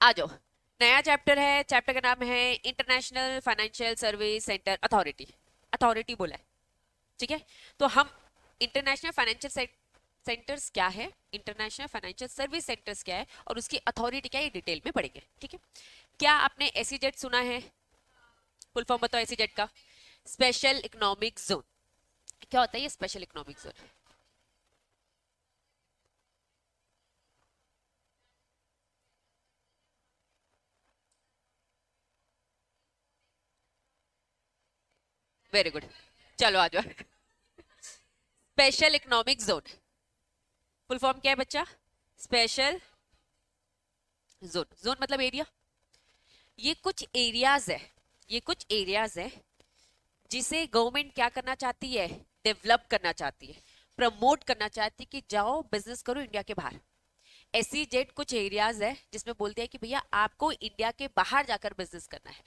आ जाओ। नया चैप्टर है, चैप्टर का नाम है international financial service centre authority. Authority बोला है, ठीक है। तो हम इंटरनेशनल फाइनेंशियल सेंटर्स क्या है, इंटरनेशनल फाइनेंशियल सर्विस सेंटर्स क्या है और उसकी अथॉरिटी क्या है, ये डिटेल में पढ़ेंगे, ठीक है। क्या आपने एसीजेड सुना है? फुल फॉर्म बताओ एसीजेड का। Special economic zone. क्या होता है ये special economic zone? Very good. चलो आ जाओ। Special economic zone full form क्या है बच्चा? Special zone. जोन मतलब एरिया। ये कुछ एरियाज है, ये कुछ एरियाज है जिसे गवर्नमेंट क्या करना चाहती है, डेवलप करना चाहती है, प्रमोट करना चाहती है कि जाओ बिजनेस करो इंडिया के बाहर। ऐसी जेड कुछ एरियाज है जिसमें बोलते हैं कि भैया आपको इंडिया के बाहर जाकर बिजनेस करना है,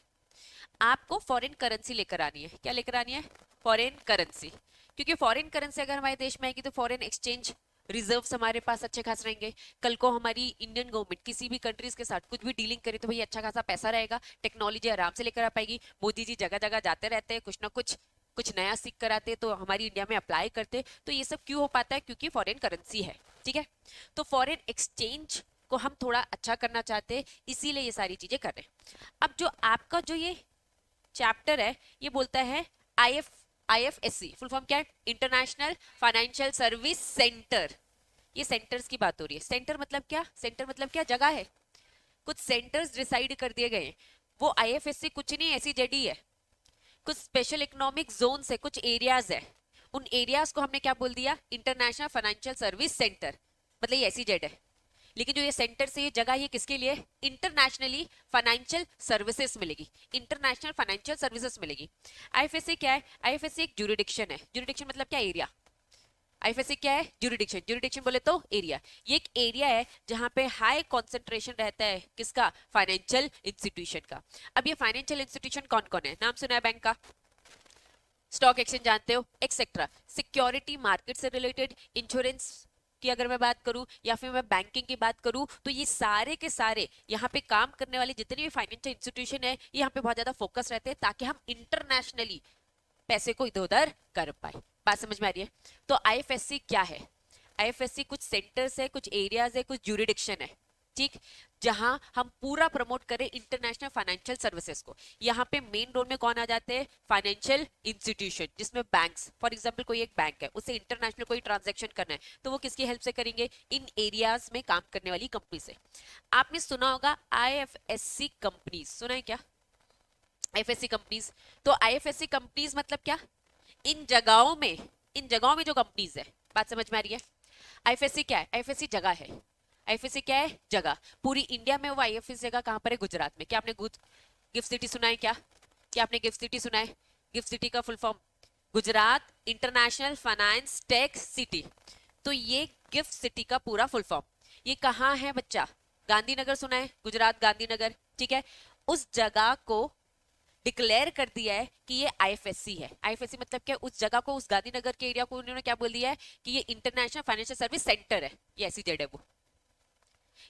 आपको फॉरेन करेंसी लेकर आनी है। क्या लेकर आनी है? Foreign currency. क्योंकि फॉरेन करेंसी अगर हमारे देश में आएगी तो फॉरेन एक्सचेंज रिजर्व्स हमारे पास अच्छे खास रहेंगे। कल को हमारी इंडियन गवर्नमेंट किसी भी कंट्रीज के साथ कुछ भी डीलिंग करे तो भाई अच्छा खासा पैसा रहेगा, टेक्नोलॉजी आराम से लेकर आ पाएगी। मोदी जी जगह जगह जाते रहते हैं, कुछ ना कुछ कुछ नया सीख कर आते तो हमारी इंडिया में अप्लाई करते। तो ये सब क्यों हो पाता है? क्योंकि फॉरेन करेंसी है, ठीक है। तो फॉरेन एक्सचेंज को हम थोड़ा अच्छा करना चाहते हैं, इसीलिए ये सारी चीजें कर रहे हैं। अब जो आपका जो ये चैप्टर है ये बोलता है आईएफएससी फुल फॉर्म क्या है? International financial service centre. ये सेंटर्स की बात हो रही है। सेंटर मतलब क्या? सेंटर मतलब क्या? जगह है। कुछ सेंटर्स डिसाइड कर दिए गए हैं। वो आईएफएससी कुछ नहीं ऐसी जेडी है, कुछ स्पेशल इकोनॉमिक जोन है, कुछ एरियाज है। उन एरियाज को हमने क्या बोल दिया? International financial service centre. मतलब ये ऐसी जेड है। लेकिन जो ये सेंटर से ये जगह ये किसके लिए? इंटरनेशनली फाइनेंशियल सर्विसेज मिलेगी, इंटरनेशनल फाइनेंशियल सर्विसेज मिलेगी। आईएफएससी क्या है? आईएफएससी एक ज्यूरिडिक्शन है। ज्यूरिडिक्शन मतलब क्या? एरिया। आईएफएससी क्या है? ज्यूरिडिक्शन। ज्यूरिडिक्शन बोले तो एरिया। ये एक एरिया है जहां पे हाई कॉन्सेंट्रेशन रहता है किसका? फाइनेंशियल इंस्टीट्यूशन का। अब ये फाइनेंशियल इंस्टीट्यूशन कौन कौन है? नाम सुना है बैंक का? स्टॉक एक्सचेंज जानते हो, एक्सेट्रा। सिक्योरिटी मार्केट से रिलेटेड, इंश्योरेंस की अगर मैं बात करूं या फिर मैं बैंकिंग की बात करूं तो ये सारे के सारे यहाँ पे काम करने वाले जितने भी फाइनेंशियल इंस्टीट्यूशन है ये यहाँ पे बहुत ज्यादा फोकस रहते हैं ताकि हम इंटरनेशनली पैसे को इधर उधर कर पाए। बात समझ में आ रही है? तो आईएफएससी क्या है? आईएफएससी कुछ सेंटर्स है, कुछ एरियाज है, कुछ ज्यूरिडिक्शन है, ठीक। जहां हम पूरा प्रमोट करें इंटरनेशनल फाइनेंशियल सर्विसेज को। यहाँ पे मेन रोल में कौन आ जाते हैं? फाइनेंशियल इंस्टीट्यूशन, जिसमें बैंक्स, फॉर एग्जांपल कोई एक बैंक है उसे इंटरनेशनल कोई ट्रांजैक्शन करना है तो वो किसकी हेल्प से करेंगे? इन एरियाज में काम करने वाली कंपनी से। आपने सुना होगा आईएफएससी कंपनीज, सुना है क्या? IFSC companies. तो आईएफएससी कंपनीज मतलब क्या? इन जगहों में, इन जगहों में जो कंपनीज है। बात समझ में आ रही है? आईएफएससी क्या है? आईएफएससी जगह है। आईएफएससी क्या है? जगह। पूरी इंडिया में वो आईएफएससी जगह कहां पर है? गुजरात में। क्या आपने गिफ्ट सिटी सुना है क्या? क्या आपने गिफ्ट सिटी सुना है? गिफ्ट सिटी का full form Gujarat international finance tech city. तो ये गिफ्ट सिटी का पूरा फुल फॉर्म ये कहाँ है बच्चा? गांधीनगर सुना है? गुजरात गांधीनगर, ठीक है। उस जगह को डिक्लेयर कर दिया है कि ये आईएफएससी है। आईएफएससी मतलब क्या? उस जगह को, उस गांधीनगर के एरिया को उन्होंने क्या बोल दिया है कि ये इंटरनेशनल फाइनेंशियल सर्विस सेंटर है। ये ऐसी जेड है वो,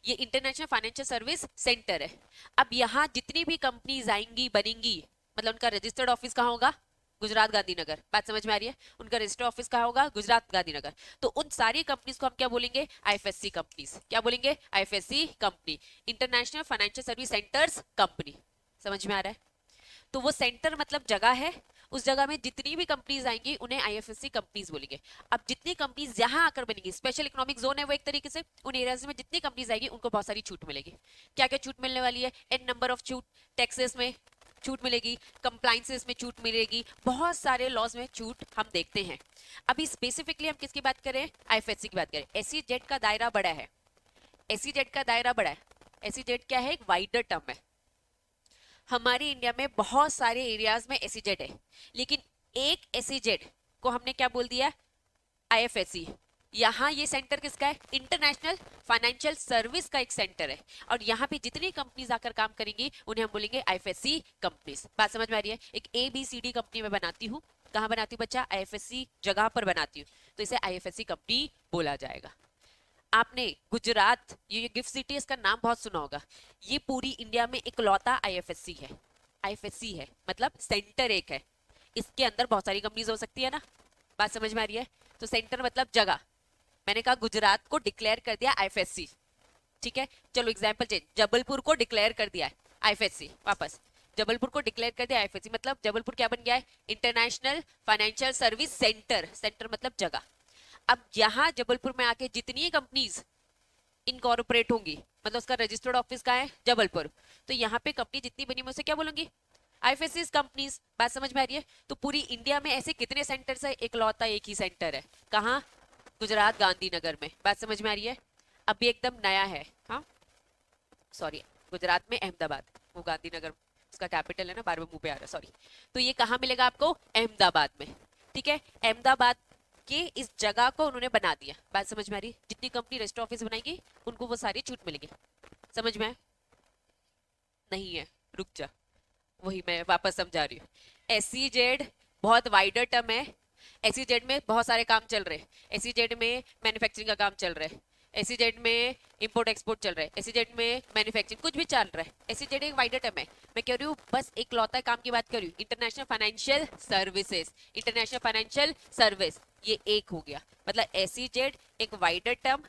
ये इंटरनेशनल फाइनेंशियल सर्विस सेंटर है। अब यहाँ जितनी भी कंपनीज आएंगी बनेंगी, मतलब उनका रजिस्टर्ड ऑफिस कहाँ होगा? गुजरात गांधीनगर। बात समझ में आ रही है? उनका रजिस्टर्ड ऑफिस कहाँ होगा? गुजरात गांधीनगर। तो उन सारी कंपनीज को हम क्या बोलेंगे? IFSC companies. क्या बोलेंगे? IFSC company, international financial service centres company. समझ में आ रहा है? तो वो सेंटर मतलब जगह है, उस जगह में जितनी भी कंपनीज आएंगी उन्हें आईएफएससी कंपनीज बोलेंगे। अब जितनी कंपनीज यहाँ आकर बनेंगी, स्पेशल इकोनॉमिक जोन है वो एक तरीके से, उन एरियाज में जितनी कंपनीज आएगी उनको बहुत सारी छूट मिलेगी। क्या क्या छूट मिलने वाली है? एन नंबर ऑफ छूट। टैक्सेस में छूट मिलेगी, कंप्लाइंसेस में छूट मिलेगी, बहुत सारे लॉज में छूट हम देखते हैं। अभी स्पेसिफिकली हम किसकी बात करें? आईएफएससी की बात करें। एसईजेड का दायरा बड़ा है। एसईजेड का दायरा बड़ा है। एसईजेड क्या है? एक वाइडर टर्म है। हमारी इंडिया में बहुत सारे एरियाज में एसीजेड है, लेकिन एक एसीजेड को हमने क्या बोल दिया? आईएफएससी। यहाँ ये सेंटर किसका है? इंटरनेशनल फाइनेंशियल सर्विस का एक सेंटर है। और यहाँ पे जितनी कंपनीज आकर काम करेंगी उन्हें हम बोलेंगे आईएफएससी कंपनीज। बात समझ में आ रही है? एक ABCD कंपनी में बनाती हूँ, कहाँ बनाती हूँ बच्चा? आईएफएससी जगह पर बनाती हूँ, तो इसे आईएफएससी कंपनी बोला जाएगा। आपने गुजरात, ये गिफ्ट सिटी, इसका नाम बहुत सुना होगा। ये पूरी इंडिया में इकलौता आईएफएससी है। आईएफएससी है मतलब सेंटर एक है, इसके अंदर बहुत सारी कंपनीज हो सकती है ना, बात समझ में आ रही है? तो सेंटर मतलब जगह। मैंने कहा गुजरात को डिक्लेयर कर दिया आईएफएससी, ठीक है। चलो एग्जाम्पल चेंज, जबलपुर को डिक्लेयर कर दिया है आईएफएससी, वापस जबलपुर को डिक्लेयर कर दिया आईएफएससी, मतलब जबलपुर क्या बन गया है? International financial service centre. Centre मतलब जगह। अब यहाँ जबलपुर में आके जितनी कंपनीज इनकॉर्पोरेट होंगी, मतलब उसका रजिस्टर्ड ऑफिस कहाँ है? जबलपुर। तो यहाँ पे कंपनी जितनी बनी मैं उसे क्या बोलूंगी? IFSC companies. बात समझ में आ रही है? तो पूरी इंडिया में ऐसे कितने सेंटर्स है? इकलौता एक ही सेंटर है। कहाँ? गुजरात गांधीनगर में। बात समझ में आ रही है? अभी एकदम नया है। हाँ सॉरी, गुजरात में अहमदाबाद, वो गांधीनगर उसका कैपिटल है ना, बार बार मुंह पे आ रहा है, सॉरी। तो ये कहाँ मिलेगा आपको? अहमदाबाद में, ठीक है। अहमदाबाद के इस जगह को उन्होंने बना दिया। बात समझ में आ रही? जितनी कंपनी रजिस्टर ऑफिस बनाएगी उनको वो सारी छूट मिलेगी। समझ में? नहीं है, रुक जा, वही मैं वापस समझा रही हूँ। एसईजेड बहुत वाइडर टर्म है। एसईजेड में बहुत सारे काम चल रहे हैं। एसईजेड में मैन्युफैक्चरिंग का काम चल रहा है, एसईजेड में इंपोर्ट एक्सपोर्ट चल रहा है, एसईजेड में मैन्युफैक्चरिंग कुछ भी चल रहा है। एसईजेड एक वाइडर टर्म है। मैं कह रही हूँ बस एक लौता काम की बात कर रही हूँ, international financial services. International financial service ये एक हो गया, मतलब एसईजेड एक वाइडर टर्म,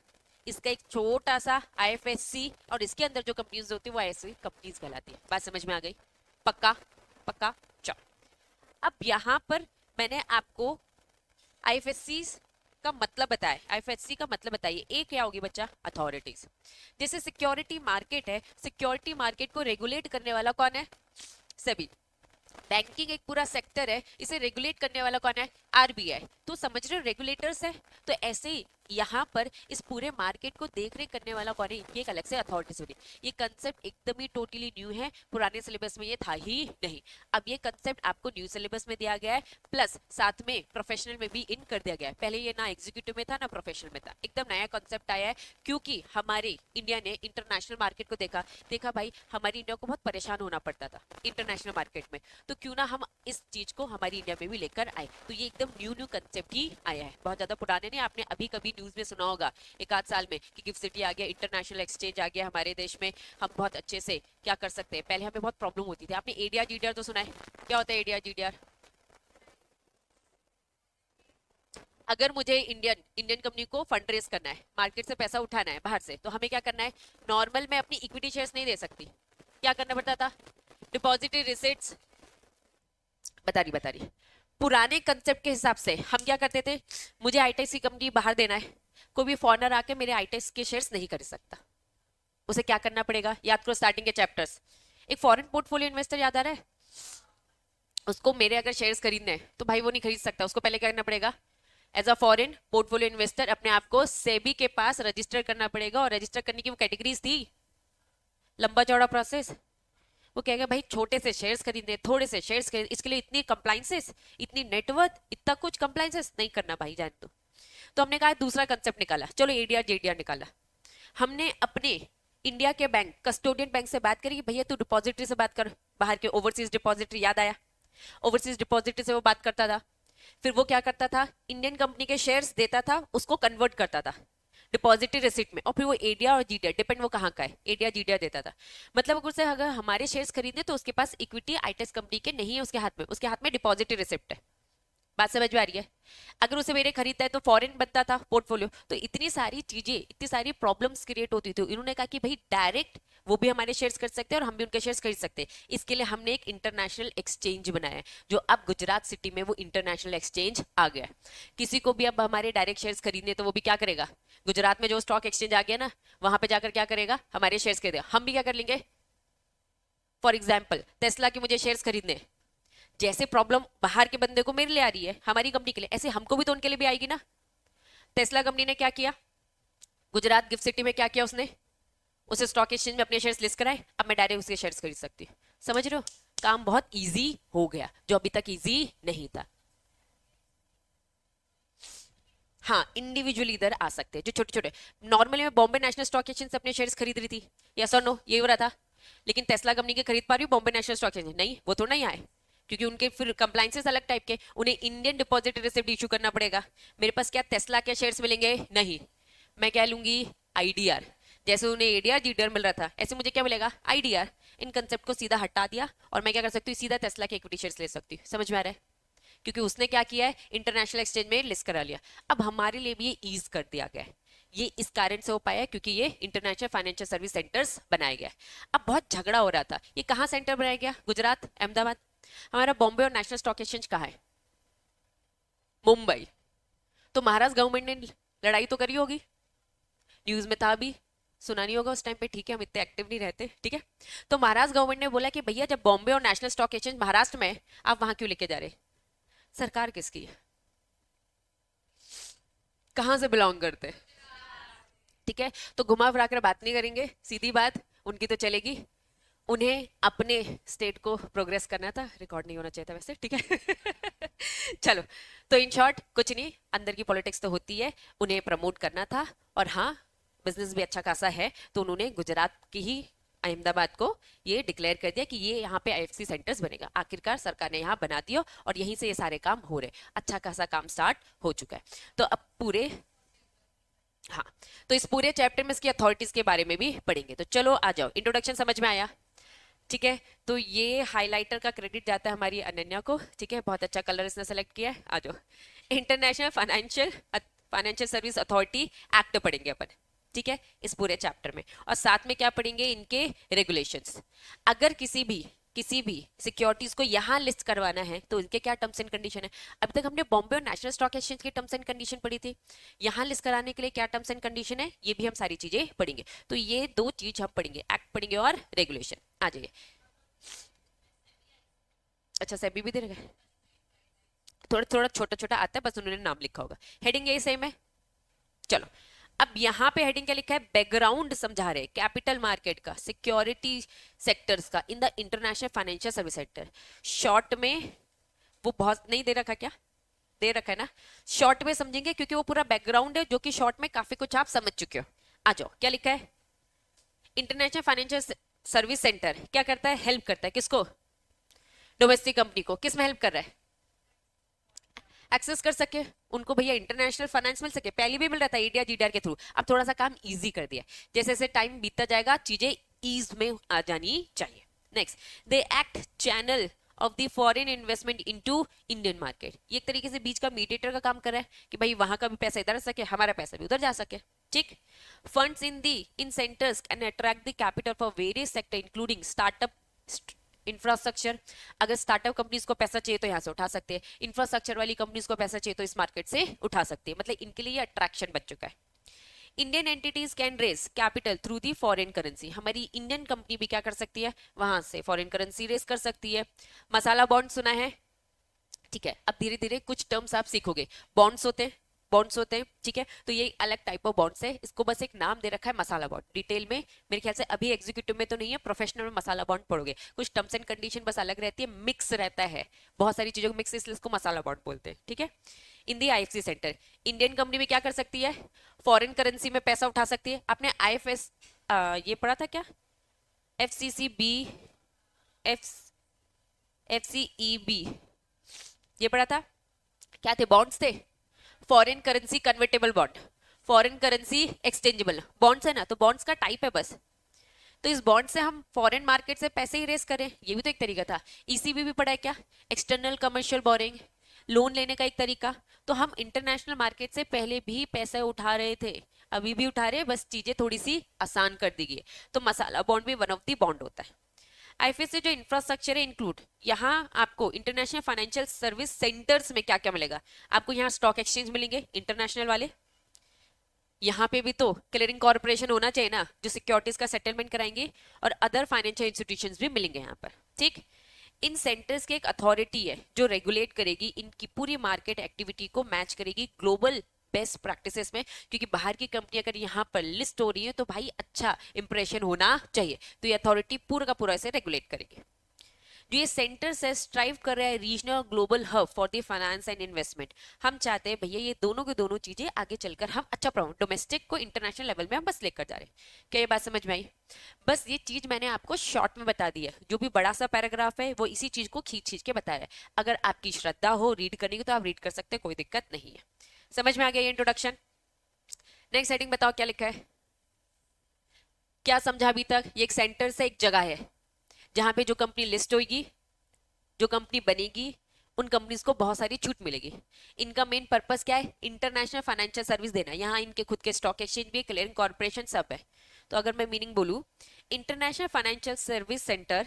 इसका एक छोटा सा आईएफएससी, और इसके अंदर जो कंपनीज होती है वो ऐसी कंपनीज कहलाती है। बात समझ में आ गई? पक्का? पक्का? चलो अब यहाँ पर मैंने आपको आईएफएससी का मतलब बताया। आईएफएससी का मतलब बताइए, एक क्या होगी बच्चा? अथॉरिटीज। जैसे सिक्योरिटी मार्केट है, सिक्योरिटी मार्केट को रेगुलेट करने वाला कौन है? सेबी। बैंकिंग एक पूरा सेक्टर है, इसे रेगुलेट करने वाला कौन है? आरबीआई। तो समझ रहे हो, रेगुलेटर्स है। तो ऐसे ही यहाँ पर इस पूरे मार्केट को देख रेख करने वाला कौन है? इनकी एक अलग से अथॉरिटीज होगी। ये कंसेप्ट एकदम ही टोटली न्यू है, पुराने सिलेबस में ये था ही नहीं। अब ये कंसेप्ट आपको न्यू सिलेबस में दिया गया है, प्लस साथ में प्रोफेशनल में भी इन कर दिया गया है। पहले ये ना एग्जीक्यूटिव में था ना प्रोफेशनल में था, एकदम नया कंसेप्ट आया है। क्योंकि हमारे इंडिया ने इंटरनेशनल मार्केट को देखा भाई हमारी इंडिया को बहुत परेशान होना पड़ता था इंटरनेशनल मार्केट में, तो क्यों ना हम इस चीज को हमारी इंडिया में भी लेकर आए। तो ये एकदम न्यू कंसेप्ट ही आया है, बहुत ज्यादा पुराने नहीं। आपने अभी कभी न्यूज में सुना होगा एक आध साल में कि गिफ्ट सिटी आ गया, इंटरनेशनल एक्सचेंज आ गया हमारे देश में, हम बहुत अच्छे से क्या कर सकते हैं। पहले हमें बहुत प्रॉब्लम होती थी। आपने एडीआर जीडीआर तो सुना है? क्या होता है एडीआर जीडीआर? अगर मुझे इंडियन कंपनी को फंड रेज करना है, मार्केट से पैसा उठाना है बाहर से, तो हमें क्या करना है? नॉर्मल मैं अपनी इक्विटी शेयर्स नहीं दे सकती, क्या करना पड़ता था? Depository receipts. बता रही पुराने कंसेप्ट के हिसाब से हम क्या करते थे? मुझे आईटीसी कंपनी बाहर देना है, कोई भी फॉरेनर आके मेरे आईटीसी के शेयर्स नहीं खरीद सकता। उसे क्या करना पड़ेगा? याद करो स्टार्टिंग के चैप्टर्स। एक फॉरेन पोर्टफोलियो इन्वेस्टर याद आ रहा है? उसको मेरे अगर शेयर्स खरीदने हैं तो भाई वो नहीं खरीद सकता, उसको पहले क्या करना पड़ेगा? As a foreign portfolio investor अपने आप को सेबी के पास रजिस्टर करना पड़ेगा, और रजिस्टर करने की वो कैटेगरीज थी, लंबा चौड़ा प्रोसेस। वो कहेगा भाई छोटे से शेयर्स खरीदने, थोड़े से शेयर्स खरीदने, इसके लिए इतनी कंप्लाइंसेस, इतनी नेटवर्थ, इतना कुछ कंप्लाइंसेस नहीं करना भाई, जान तो हमने कहा दूसरा कंसेप्ट निकाला, चलो एडीआर जेडीआर निकाला। हमने अपने इंडिया के बैंक, कस्टोडियन बैंक से बात करी कि भैया तू डिपॉजिटरी से बात कर, बाहर के ओवरसीज डिपॉजिटरी। याद आया? ओवरसीज डिपॉजिटरी से वो बात करता था, फिर वो क्या करता था? इंडियन कंपनी के शेयर्स देता था, उसको कन्वर्ट करता था डिपॉजिटरी रिसिट में, और फिर वो एडीआर और जीडीआर, डिपेंड वो कहाँ का है, एडीआर जीडीआर देता था। मतलब अगर उसे अगर हमारे शेयर्स खरीदने तो उसके पास इक्विटी आईटीएस कंपनी के नहीं है उसके हाथ में, उसके हाथ में डिपॉजिटरी रिसिप्ट है। बात समझ में आ रही है? अगर उसे मेरे खरीदता है तो फॉरेन बनता था पोर्टफोलियो। तो इतनी सारी चीजें, इतनी सारी प्रॉब्लम्स क्रिएट होती थी। इन्होंने कहा कि भाई डायरेक्ट वो भी हमारे शेयर्स खरीद सकते हैं और हम भी उनके शेयर्स खरीद सकते हैं। इसके लिए हमने एक इंटरनेशनल एक्सचेंज बनाया है, जो अब गुजरात सिटी में वो इंटरनेशनल एक्सचेंज आ गया है। किसी को भी अब हमारे डायरेक्ट शेयर्स खरीदने तो वो भी क्या करेगा? गुजरात में जो स्टॉक एक्सचेंज आ गया ना, वहां पे जाकर क्या करेगा? हमारे शेयर्स खरीदेगा। हम भी क्या कर लेंगे? फॉर एग्जाम्पल टेस्ला के मुझे शेयर्स खरीदने, जैसे प्रॉब्लम बाहर के बंदे को मेरे लिए आ रही है हमारी कंपनी के लिए, ऐसे हमको भी तो उनके लिए भी आएगी ना। टेस्ला कंपनी ने क्या किया? गुजरात गिफ्ट सिटी में क्या किया उसने? उसे स्टॉक एक्सचेंज में अपने शेयर्स लिस्ट कराए, अब मैं डायरेक्ट उसके शेयर्स खरीद सकती हूँ। समझ रहे हो? काम बहुत इजी हो गया, जो अभी तक इजी नहीं था। हाँ इंडिविजुअली इधर आ सकते हैं जो छोटे छोटे। नॉर्मली मैं बॉम्बे नेशनल स्टॉक एक्सचेंज से अपने शेयर्स खरीद रही थी, यस और नो, ये हो रहा था। लेकिन टेस्ला कंपनी के खरीद पा रही हूँ बॉम्बे नेशनल स्टॉक एक्सचेंज? नहीं, वो थोड़ा नहीं आए, क्योंकि उनके फिर कंप्लाइंसेस अलग टाइप के, उन्हें इंडियन डिपॉजिटरी रिसिप्ट इशू करना पड़ेगा। मेरे पास क्या टेस्ला के शेयर्स मिलेंगे? नहीं। मैं क्या लूंगी, आईडीआर। जैसे उन्हें एडीआर जीडीआर मिल रहा था, ऐसे मुझे क्या मिलेगा, आईडीआर। इन कंसेप्ट को सीधा हटा दिया और मैं क्या कर सकती हूँ, सीधा टेस्ला के इक्विटी शेयर्स ले सकती हूँ। समझ में आ रहा है? क्योंकि उसने क्या किया है, इंटरनेशनल एक्सचेंज में लिस्ट करा लिया। अब हमारे लिए भी ये ईज कर दिया गया है। ये इस कारण से हो पाया है क्योंकि ये इंटरनेशनल फाइनेंशियल सर्विस सेंटर्स बनाया गया है। अब बहुत झगड़ा हो रहा था, ये कहाँ सेंटर बनाया गया, गुजरात, अहमदाबाद। हमारा बॉम्बे और नेशनल स्टॉक एक्सचेंज कहाँ है, मुंबई। तो महाराष्ट्र गवर्नमेंट ने लड़ाई तो करी होगी, न्यूज में था भी, सुना नहीं होगा उस टाइम पे, ठीक है, हम इतने एक्टिव नहीं रहते, ठीक है। तो महाराष्ट्र गवर्नमेंट ने बोला कि भैया जब बॉम्बे और नेशनल स्टॉक एक्सचेंज महाराष्ट्र में है, आप वहां क्यों लेके जा रहे, सरकार किसकी है, कहां से बिलोंग करते, ठीक है। तो घुमा फिरा कर बात नहीं करेंगे, सीधी बात उनकी तो चलेगी। उन्हें अपने स्टेट को प्रोग्रेस करना था, रिकॉर्ड नहीं होना चाहिए था वैसे, ठीक है। चलो, तो इन शॉर्ट कुछ नहीं, अंदर की पॉलिटिक्स तो होती है, उन्हें प्रमोट करना था। और हाँ, बिजनेस भी अच्छा खासा है, तो उन्होंने गुजरात की ही अहमदाबाद को ये डिक्लेयर कर दिया कि ये यहाँ पे आईएफसी सेंटर्स बनेगा। आखिरकार सरकार ने यहाँ बना दिया और यहीं से ये सारे काम हो रहे, अच्छा खासा काम स्टार्ट हो चुका है। तो अब पूरे, हाँ, तो इस पूरे चैप्टर में इसकी अथॉरिटीज के बारे में भी पढ़ेंगे। तो चलो आ जाओ, इंट्रोडक्शन समझ में आया, ठीक है। तो ये हाइलाइटर का क्रेडिट जाता है हमारी अनन्या को, ठीक है, बहुत अच्छा कलर इसने सेलेक्ट किया है। आ जाओ, international financial service authority act पढ़ेंगे अपन, ठीक है, इस पूरे चैप्टर में। और साथ में क्या पढ़ेंगे, इनके रेगुलेशंस। अगर किसी भी सिक्योरिटीज को यहाँ लिस्ट करवाना है तो इनके क्या टर्म्स एंड कंडीशन है। अभी तक हमने बॉम्बे और नेशनल स्टॉक एक्सचेंज की टर्म्स एंड कंडीशन पढ़ी थी, यहाँ लिस्ट कराने के लिए क्या टर्म्स एंड कंडीशन है, ये भी हम सारी चीजें पढ़ेंगे। तो ये दो चीज हम पढ़ेंगे, एक्ट पढ़ेंगे और रेगुलेशन। आ जाइए। अच्छा, सेबी भी दे रखा है, थोड़ा थोड़ा छोटा छोटा आता है, बस उन्होंने नाम लिखा होगा, हेडिंग यही सेम है। चलो, अब यहाँ पे हेडिंग क्या लिखा है, बैकग्राउंड समझा रहे कैपिटल मार्केट का, सिक्योरिटी सेक्टर्स का in the international financial service sector. Short में वो बहुत नहीं दे रखा, क्या दे रखा है ना, शॉर्ट में समझेंगे क्योंकि वो पूरा बैकग्राउंड है जो कि शॉर्ट में काफी कुछ आप समझ चुके हो। आ जाओ, क्या लिखा है, इंटरनेशनल फाइनेंशियल सर्विस सेंटर क्या करता है, हेल्प करता है किसको, डोमेस्टिक कंपनी को, किस में हेल्प कर रहा है, एक्सेस कर सके उनको, भैया इंटरनेशनल फाइनेंस मिल सके। पहले भी मिल रहा था एडीआर जीडीआर के थ्रू, अब थोड़ा सा काम इजी कर दिया, जैसे जैसे टाइम बीतता जाएगा चीजें ईज में आ जानी चाहिए। Next, they act channel of the foreign investment into Indian market. ये एक तरीके से बीच का मीडिएटर का काम कर रहा है कि भाई वहां का भी पैसा इधर आ सके, हमारा पैसा भी उधर जा सके, ठीक। Funds in centres can attract the capital for various sector including startup, infrastructure. अगर स्टार्टअप कंपनीज को पैसा चाहिए तो यहाँ से उठा सकते हैं, इंफ्रास्ट्रक्चर वाली कंपनीज को पैसा चाहिए तो इस मार्केट से उठा सकते हैं, मतलब इनके लिए ये अट्रैक्शन बन चुका है। Indian entities can raise capital through the foreign currency. हमारी इंडियन कंपनी भी क्या कर सकती है, वहां से फॉरेन करेंसी रेज कर सकती है। मसाला बॉन्ड सुना है, ठीक है, अब धीरे धीरे कुछ टर्म्स आप सीखोगे। बॉन्ड्स होते हैं, ठीक है, तो ये अलग टाइप ऑफ बॉन्ड्स है, इसको बस एक नाम दे रखा है मसाला बॉन्ड। डिटेल में मेरे ख्याल से अभी एग्जीक्यूटिव में तो नहीं है, प्रोफेशनल में मसाला बॉन्ड पढ़ोगे, कुछ टर्म्स एंड कंडीशन बस अलग रहती है, मिक्स रहता है, बहुत सारी चीजों को मिक्स, इसलिए इसको मसाला बॉन्ड बोलते हैं, ठीक है। इन दी आईएफसी सेंटर, इंडियन कंपनी में क्या कर सकती है, फॉरेन करेंसी में पैसा उठा सकती है। आपने आईएफएस ये पढ़ा था क्या, एफसीसीबी, एफ एफसीईबी, ये पढ़ा था, क्या थे, बॉन्ड्स थे, foreign currency convertible bond, foreign currency exchangeable bonds है ना, तो बॉन्ड्स का टाइप है बस। तो इस बॉन्ड से हम फॉरेन मार्केट से पैसे ही रेस करें, ये भी तो एक तरीका था। ईसीबी भी पढ़ा है क्या, एक्सटर्नल कमर्शियल बोरिंग, लोन लेने का एक तरीका। तो हम इंटरनेशनल मार्केट से पहले भी पैसे उठा रहे थे, अभी भी उठा रहे हैं, बस चीजें थोड़ी सी आसान कर दी गई है। तो मसाला बॉन्ड भी वन ऑफ दी बॉन्ड होता है। आईएफएस जो इंफ्रास्ट्रक्चर है इंक्लूड, यहाँ आपको इंटरनेशनल फाइनेंशियल सर्विस सेंटर्स में क्या क्या मिलेगा, आपको यहाँ स्टॉक एक्सचेंज मिलेंगे इंटरनेशनल वाले, यहाँ पे भी तो क्लियरिंग कॉर्पोरेशन होना चाहिए ना जो सिक्योरिटीज का सेटलमेंट कराएंगे, और अदर फाइनेंशियल इंस्टीट्यूशंस भी मिलेंगे यहाँ पर, ठीक। इन सेंटर्स की एक अथॉरिटी है जो रेगुलेट करेगी इनकी पूरी मार्केट एक्टिविटी को, मैच करेगी ग्लोबल बेस्ट प्रैक्टिसेस में, क्योंकि बाहर की कंपनी अगर यहाँ पर लिस्ट हो रही है तो भाई अच्छा इंप्रेशन होना चाहिए, तो ये अथॉरिटी पूरा का पूरा इसे रेगुलेट करेगी। जो ये सेंटर से स्ट्राइव कर रहा है regional global hub for the finance and investment, हम चाहते हैं भैया ये दोनों की दोनों चीजें आगे चलकर हम अच्छा डोमेस्टिक को इंटरनेशनल लेवल में हम बस लेकर जा रहे हैं। क्या ये बात समझ में आई, बस ये चीज मैंने आपको शॉर्ट में बता दी है, जो भी बड़ा सा पैराग्राफ है वो इसी चीज को खींच खींच के बताया है। अगर आपकी श्रद्धा हो रीड करने की तो आप रीड कर सकते हैं, कोई दिक्कत नहीं है। समझ में आ गया ये इंट्रोडक्शन। नेक्स्ट हेडिंग बताओ क्या लिखा है, क्या समझा अभी तक। ये एक सेंटर से एक जगह है जहां पे जो कंपनी लिस्ट होगी, जो कंपनी बनेगी, उन कंपनीज को बहुत सारी छूट मिलेगी। इनका मेन पर्पस क्या है, इंटरनेशनल फाइनेंशियल सर्विस देना। यहाँ इनके खुद के स्टॉक एक्सचेंज भी है, क्लियरिंग कॉर्पोरेशन सब है। तो अगर मैं मीनिंग बोलूँ, इंटरनेशनल फाइनेंशियल सर्विस सेंटर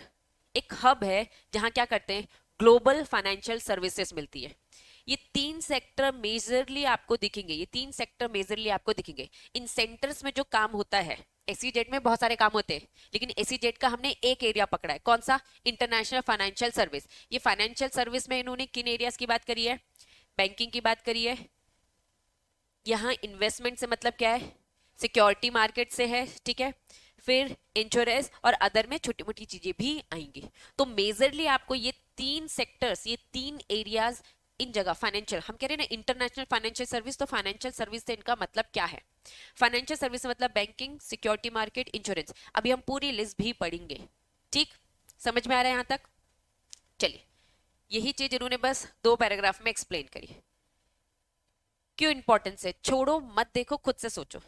एक हब है जहां क्या करते हैं, ग्लोबल फाइनेंशियल सर्विसेज मिलती है। ये तीन सेक्टर मेजरली आपको दिखेंगे, ये तीन सेक्टर मेजरली आपको दिखेंगे। इन सेंटर्स में जो काम होता है, एसीजेड में बहुत सारे काम होते हैं, लेकिन एसीजेड का हमने एक एरिया पकड़ा है, कौन सा, इंटरनेशनल फाइनेंशियल सर्विस। ये फाइनेंशियल सर्विस में इन्होंने किन एरियाज की बात करी है, बैंकिंग की बात करी है। यहाँ इन्वेस्टमेंट से मतलब क्या है, सिक्योरिटी मार्केट से है, ठीक है। फिर इंश्योरेंस और अदर में छोटी मोटी चीजें भी आएंगी। तो मेजरली आपको ये तीन सेक्टर्स, ये तीन एरियाज इन जगह फाइनेंशियल, हम कह रहे हैं ना इंटरनेशनल फाइनेंशियल सर्विस, तो फाइनेंशियल सर्विस से इनका मतलब क्या है, फाइनेंशियल सर्विस मतलब बैंकिंग, सिक्योरिटी मार्केट, इंश्योरेंस। अभी हम पूरी लिस्ट भी पढ़ेंगे, ठीक, समझ में आ रहा है यहां तक। चलिए, यही चीज इन्होंने बस 2 पैराग्राफ में एक्सप्लेन करी। क्यों इंपॉर्टेंस है, छोड़ो मत देखो, खुद से सोचो।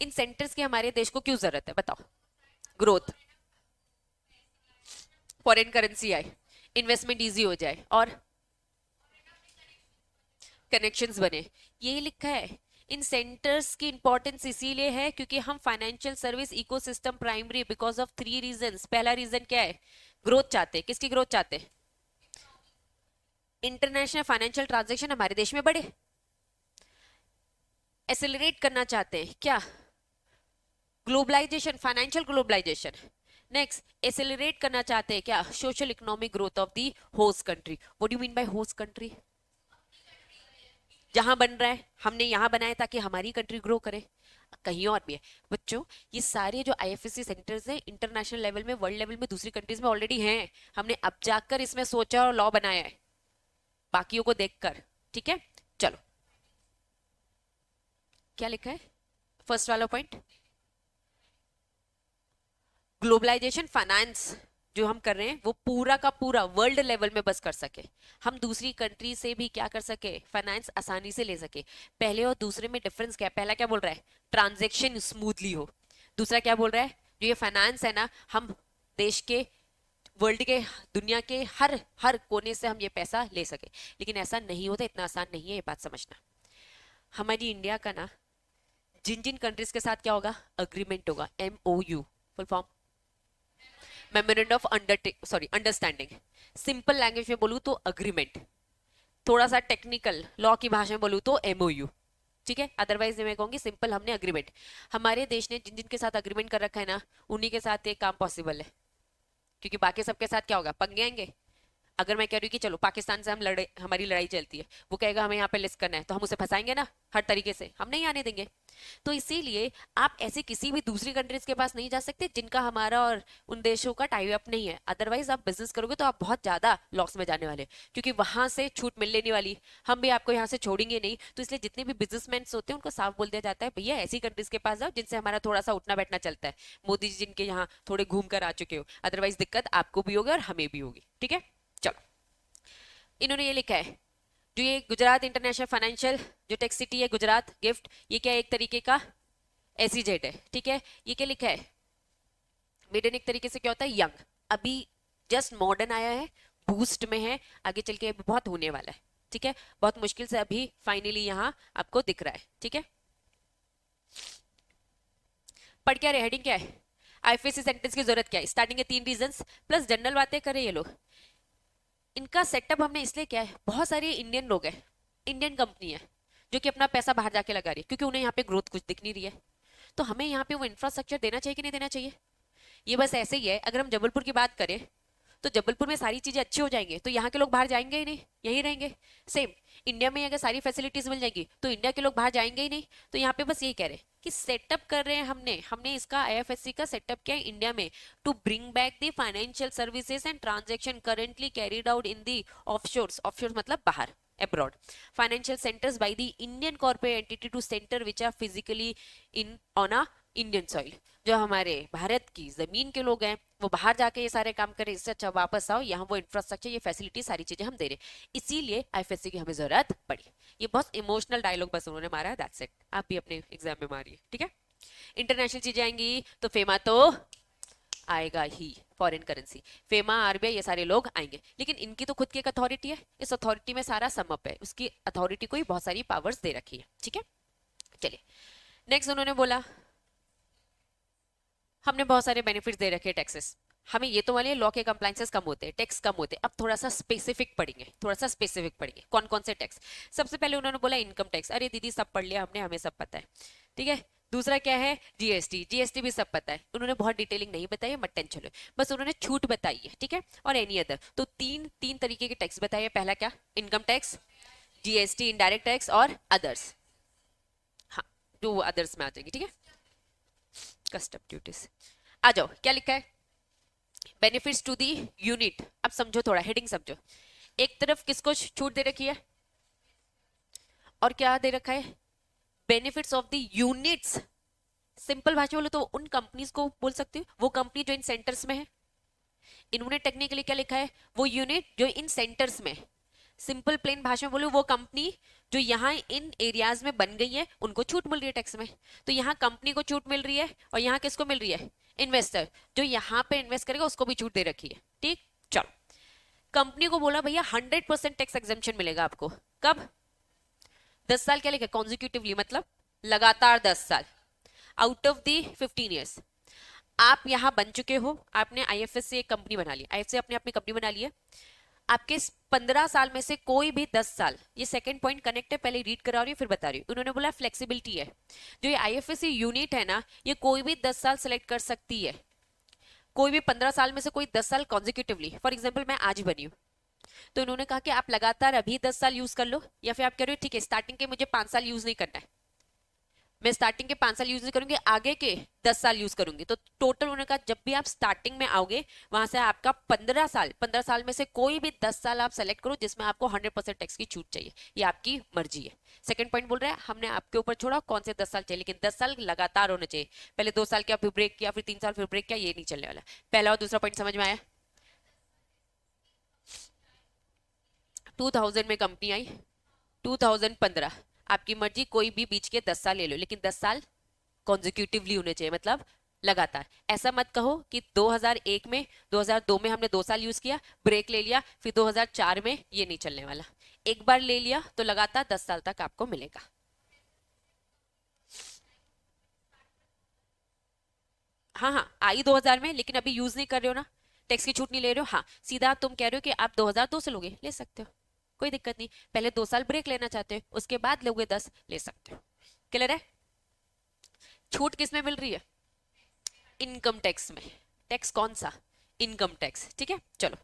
इन सेंटर्स की हमारे देश को क्यों जरूरत है, बताओ। ग्रोथ, फॉरेन करेंसी आए, इन्वेस्टमेंट इजी हो जाए और कनेक्शंस बने, यही लिखा है। इन सेंटर्स की इंपॉर्टेंस इसीलिए है क्योंकि हम financial service ecosystem primary because of 3 reasons. पहला रीजन क्या है, ग्रोथ चाहते, किसकी ग्रोथ चाहते, इंटरनेशनल फाइनेंशियल ट्रांजैक्शन हमारे देश में बढ़े, एक्सेलरेट करना चाहते हैं क्या, globalisation, financial globalisation. Next, accelerate करना चाहते हैं क्या, social economic growth of the host country. What do you mean by host country, जहां बन रहा है, हमने यहां बनाया ताकि हमारी कंट्री ग्रो करे, कहीं और भी है। बच्चों, ये सारे जो आईएफएससी सेंटर्स हैं इंटरनेशनल लेवल में, वर्ल्ड लेवल में, दूसरी कंट्रीज में ऑलरेडी हैं। हमने अब जाकर इसमें सोचा और लॉ बनाया है बाकियों को देखकर, ठीक है। चलो, क्या लिखा है फर्स्ट वाला पॉइंट, ग्लोबलाइजेशन फाइनेंस जो हम कर रहे हैं वो पूरा का पूरा वर्ल्ड लेवल में बस कर सके, हम दूसरी कंट्री से भी क्या कर सके, फाइनेंस आसानी से ले सके। पहले और दूसरे में डिफरेंस क्या है, पहला क्या बोल रहा है, ट्रांजैक्शन स्मूथली हो, दूसरा क्या बोल रहा है, जो ये फाइनेंस है ना, हम देश के, वर्ल्ड के, दुनिया के हर हर कोने से हम ये पैसा ले सके। लेकिन ऐसा नहीं होता, इतना आसान नहीं है, ये बात समझना। हमारी इंडिया का ना जिन जिन कंट्रीज के साथ क्या होगा, अग्रीमेंट होगा, MOU, full form memorandum of understanding. Simple language में बोलूं तो अग्रीमेंट, थोड़ा सा टेक्निकल लॉ की भाषा में बोलूं तो MOU, ठीक है। अदरवाइज मैं कहूंगी सिंपल, हमने अग्रीमेंट, हमारे देश ने जिन जिन के साथ अग्रीमेंट कर रखा है ना, उन्हीं के साथ ये काम पॉसिबल है, क्योंकि बाकी सबके साथ क्या होगा, पंगे आएंगे। अगर मैं कह रही हूँ कि चलो पाकिस्तान से हम लड़े, हमारी लड़ाई चलती है, वो कहेगा हमें यहाँ पे लिस्ट करना है, तो हम उसे फंसाएंगे ना हर तरीके से, हम नहीं आने देंगे। तो इसीलिए आप ऐसे किसी भी दूसरी कंट्रीज के पास नहीं जा सकते जिनका हमारा और उन देशों का टाई अप नहीं है। अदरवाइज आप बिजनेस करोगे तो आप बहुत ज्यादा लॉस में जाने वाले, क्योंकि वहां से छूट मिलने नहीं वाली, हम भी आपको यहाँ से छोड़ेंगे नहीं। तो इसलिए जितने भी बिजनेसमैन होते हैं उनको साफ बोल दिया जाता है, भैया ऐसी कंट्रीज के पास जाओ जिनसे हमारा थोड़ा सा उठना बैठना चलता है, मोदी जी जिनके यहाँ थोड़े घूम कर आ चुके हो, अदरवाइज दिक्कत आपको भी होगी और हमें भी होगी, ठीक है। चलो, इन्होंने ये लिखा है, जो ये गुजरात इंटरनेशनल फाइनेंशियल जो टेक सिटी है गुजरात गिफ्ट, ये क्या है, एक तरीके का एसीजेड है, ठीक है। ये क्या लिखा है, मिडन एक तरीके से क्या होता है, यंग, अभी जस्ट मॉडर्न आया है, बूस्ट में है, आगे चल के बहुत होने वाला है, ठीक है। बहुत मुश्किल से अभी फाइनली यहाँ आपको दिख रहा है, ठीक है। पढ़ क्या रहे, हेडिंग क्या है, आईएफएससी सेंटेंस की जरूरत क्या है, स्टार्टिंग के 3 रीजंस प्लस जनरल बातें करे ये लोग। इनका सेटअप हमने इसलिए किया है, बहुत सारे इंडियन लोग हैं, इंडियन कंपनी है जो कि अपना पैसा बाहर जाके लगा रही है, क्योंकि उन्हें यहाँ पे ग्रोथ कुछ दिख नहीं रही है। तो हमें यहाँ पे वो इंफ्रास्ट्रक्चर देना चाहिए कि नहीं देना चाहिए। ये बस ऐसे ही है, अगर हम जबलपुर की बात करें तो जबलपुर में सारी चीजें अच्छी हो जाएंगी तो यहाँ के लोग बाहर जाएंगे ही नहीं, यहीं रहेंगे। सेम इंडिया में अगर सारी फैसिलिटीज मिल जाएंगी तो इंडिया के लोग बाहर जाएंगे ही नहीं। तो यहाँ पे बस यही कह रहे हैं कि सेटअप कर रहे हैं, हमने इसका आईएफएससी का सेटअप किया है इंडिया में, to bring back the financial services and transaction currently carried out in the offshores, offshores मतलब बाहर, abroad financial centers by the Indian corporate entity to center which are physically in on a Indian soil। जो हमारे भारत की जमीन के लोग हैं वो बाहर जाके ये सारे काम करें, इससे अच्छा वापस आओ, यहाँ वो इंफ्रास्ट्रक्चर, ये फैसिलिटी, सारी चीजें हम दे रहे, इसीलिए आईएफएससी की हमें जरूरत पड़ी। ये बहुत इमोशनल डायलॉग बस उन्होंने मारा है, दैट्स इट। आप भी अपने एग्जाम में मारिए, ठीक है। इंटरनेशनल चीजें आएंगी तो फेमा तो आएगा ही, फॉरेन करेंसी, फेमा, आरबीआई, ये सारे लोग आएंगे, लेकिन इनकी तो खुद की एक अथॉरिटी है, इस अथॉरिटी में सारा समअप है, उसकी अथॉरिटी को ही बहुत सारी पावर्स दे रखी है, ठीक है। चलिए नेक्स्ट उन्होंने बोला हमने बहुत सारे बेनिफिट्स दे रखे टैक्सेस, हमें ये तो वाले लॉ के कंप्लाइंसेस कम होते हैं, टैक्स कम होते हैं। अब थोड़ा सा स्पेसिफिक पढ़ेंगे, थोड़ा सा स्पेसिफिक पढ़ेंगे कौन कौन से टैक्स। सबसे पहले उन्होंने बोला इनकम टैक्स, अरे दीदी सब पढ़ लिया हमने, हमें सब पता है, ठीक है। दूसरा क्या है, जीएसटी, जीएसटी भी सब पता है, उन्होंने बहुत डिटेलिंग नहीं बताई है, मत टेंशन लो, बस उन्होंने छूट बताई है, ठीक है। और एनी अदर, तो तीन तीन तरीके के टैक्स बताइए। पहला क्या, income tax, GST, indirect tax और अदर्स, हाँ जो अदर्स में आ जाएंगे, ठीक है। कस्टम ड्यूटीज, आ जाओ क्या लिखा है, बेनिफिट्स टू दी यूनिट। अब समझो, थोड़ा हेडिंग समझो, एक तरफ किसको छूट दे रखी है और क्या दे रखा है, benefits of the units. Simple भाषा बोलो तो उन कंपनीज को बोल सकते हो, वो कंपनी जो इन सेंटर्स में है। इन्होंने टेक्निकली क्या लिखा है, वो यूनिट जो इन सेंटर्स में। सिंपल प्लेन भाषा में बोलो, वो कंपनी जो यहाँ इन एरियाज में बन गई है उनको छूट मिल रही है टैक्स में। तो यहाँ कंपनी को छूट मिल रही है और यहाँ किसको मिल रही है, इन्वेस्टर जो यहाँ पे इन्वेस्ट करेगा उसको भी छूट दे रखी है, ठीक। चलो कंपनी को बोला भैया 100% टैक्स एग्जेम्पशन मिलेगा आपको, कब, 10 साल, क्या लिखा, कॉन्जिक्यूटिवली मतलब लगातार 10 साल, आउट ऑफ दी 15 ईयर्स। आप यहाँ बन चुके हो, आपने आईएफएस से एक कंपनी बना ली, आईएफएस अपने अपनी कंपनी बना ली है, आपके 15 साल में से कोई भी 10 साल, ये सेकंड पॉइंट कनेक्ट है, पहले रीड करा रही हूँ फिर बता रही हूँ। उन्होंने बोला फ्लेक्सिबिलिटी है, जो ये आईएफएससी यूनिट है ना, ये कोई भी 10 साल सेलेक्ट कर सकती है, कोई भी 15 साल में से कोई 10 साल कॉन्जिक्यूटिवली। फॉर एग्जाम्पल मैं आज बनी हूँ, तो इन्होंने कहा कि आप लगातार अभी 10 साल यूज कर लो, या फिर आप कह रहे हो ठीक है स्टार्टिंग के मुझे 5 साल यूज नहीं करना है, मैं स्टार्टिंग के 5 साल यूज नहीं करूंगी, आगे के 10 साल यूज करूंगी। तो टोटल उन्होंने कहा जब भी आप स्टार्टिंग में आओगे वहां से आपका 15 साल में से कोई भी 10 साल आप सेलेक्ट करो जिसमें आपको 100% टैक्स की छूट चाहिए, ये आपकी मर्जी है। सेकंड पॉइंट बोल रहा है हमने आपके ऊपर छोड़ा कौन से 10 साल चाहिए, लेकिन 10 साल लगातार होने चाहिए, पहले 2 साल किया फिर ब्रेक किया फिर 3 साल फिर ब्रेक किया, ये नहीं चलने वाला। पहला और दूसरा पॉइंट समझ में आया। 2000 में कंपनी आई, 2015, आपकी मर्जी कोई भी बीच के 10 साल ले लो, लेकिन 10 साल कॉन्जिक्यूटिवली होने चाहिए, मतलब लगातार। ऐसा मत कहो कि 2001 में 2002 में हमने 2 साल यूज किया, ब्रेक ले लिया, फिर 2004 में, ये नहीं चलने वाला। एक बार ले लिया तो लगातार 10 साल तक आपको मिलेगा। हाँ हाँ आई 2000 में, लेकिन अभी यूज नहीं कर रहे हो ना, टैक्स की छूट नहीं ले रहे हो। हाँ सीधा तुम कह रहे हो कि आप 2002 से लोगे, ले सकते हो, कोई दिक्कत नहीं। पहले 2 साल ब्रेक लेना चाहते हो, उसके बाद लोगे 10, ले सकते हो। क्लियर है। छूट किस में मिल रही है, इनकम टैक्स में। टैक्स कौन सा, इनकम टैक्स, ठीक है। चलो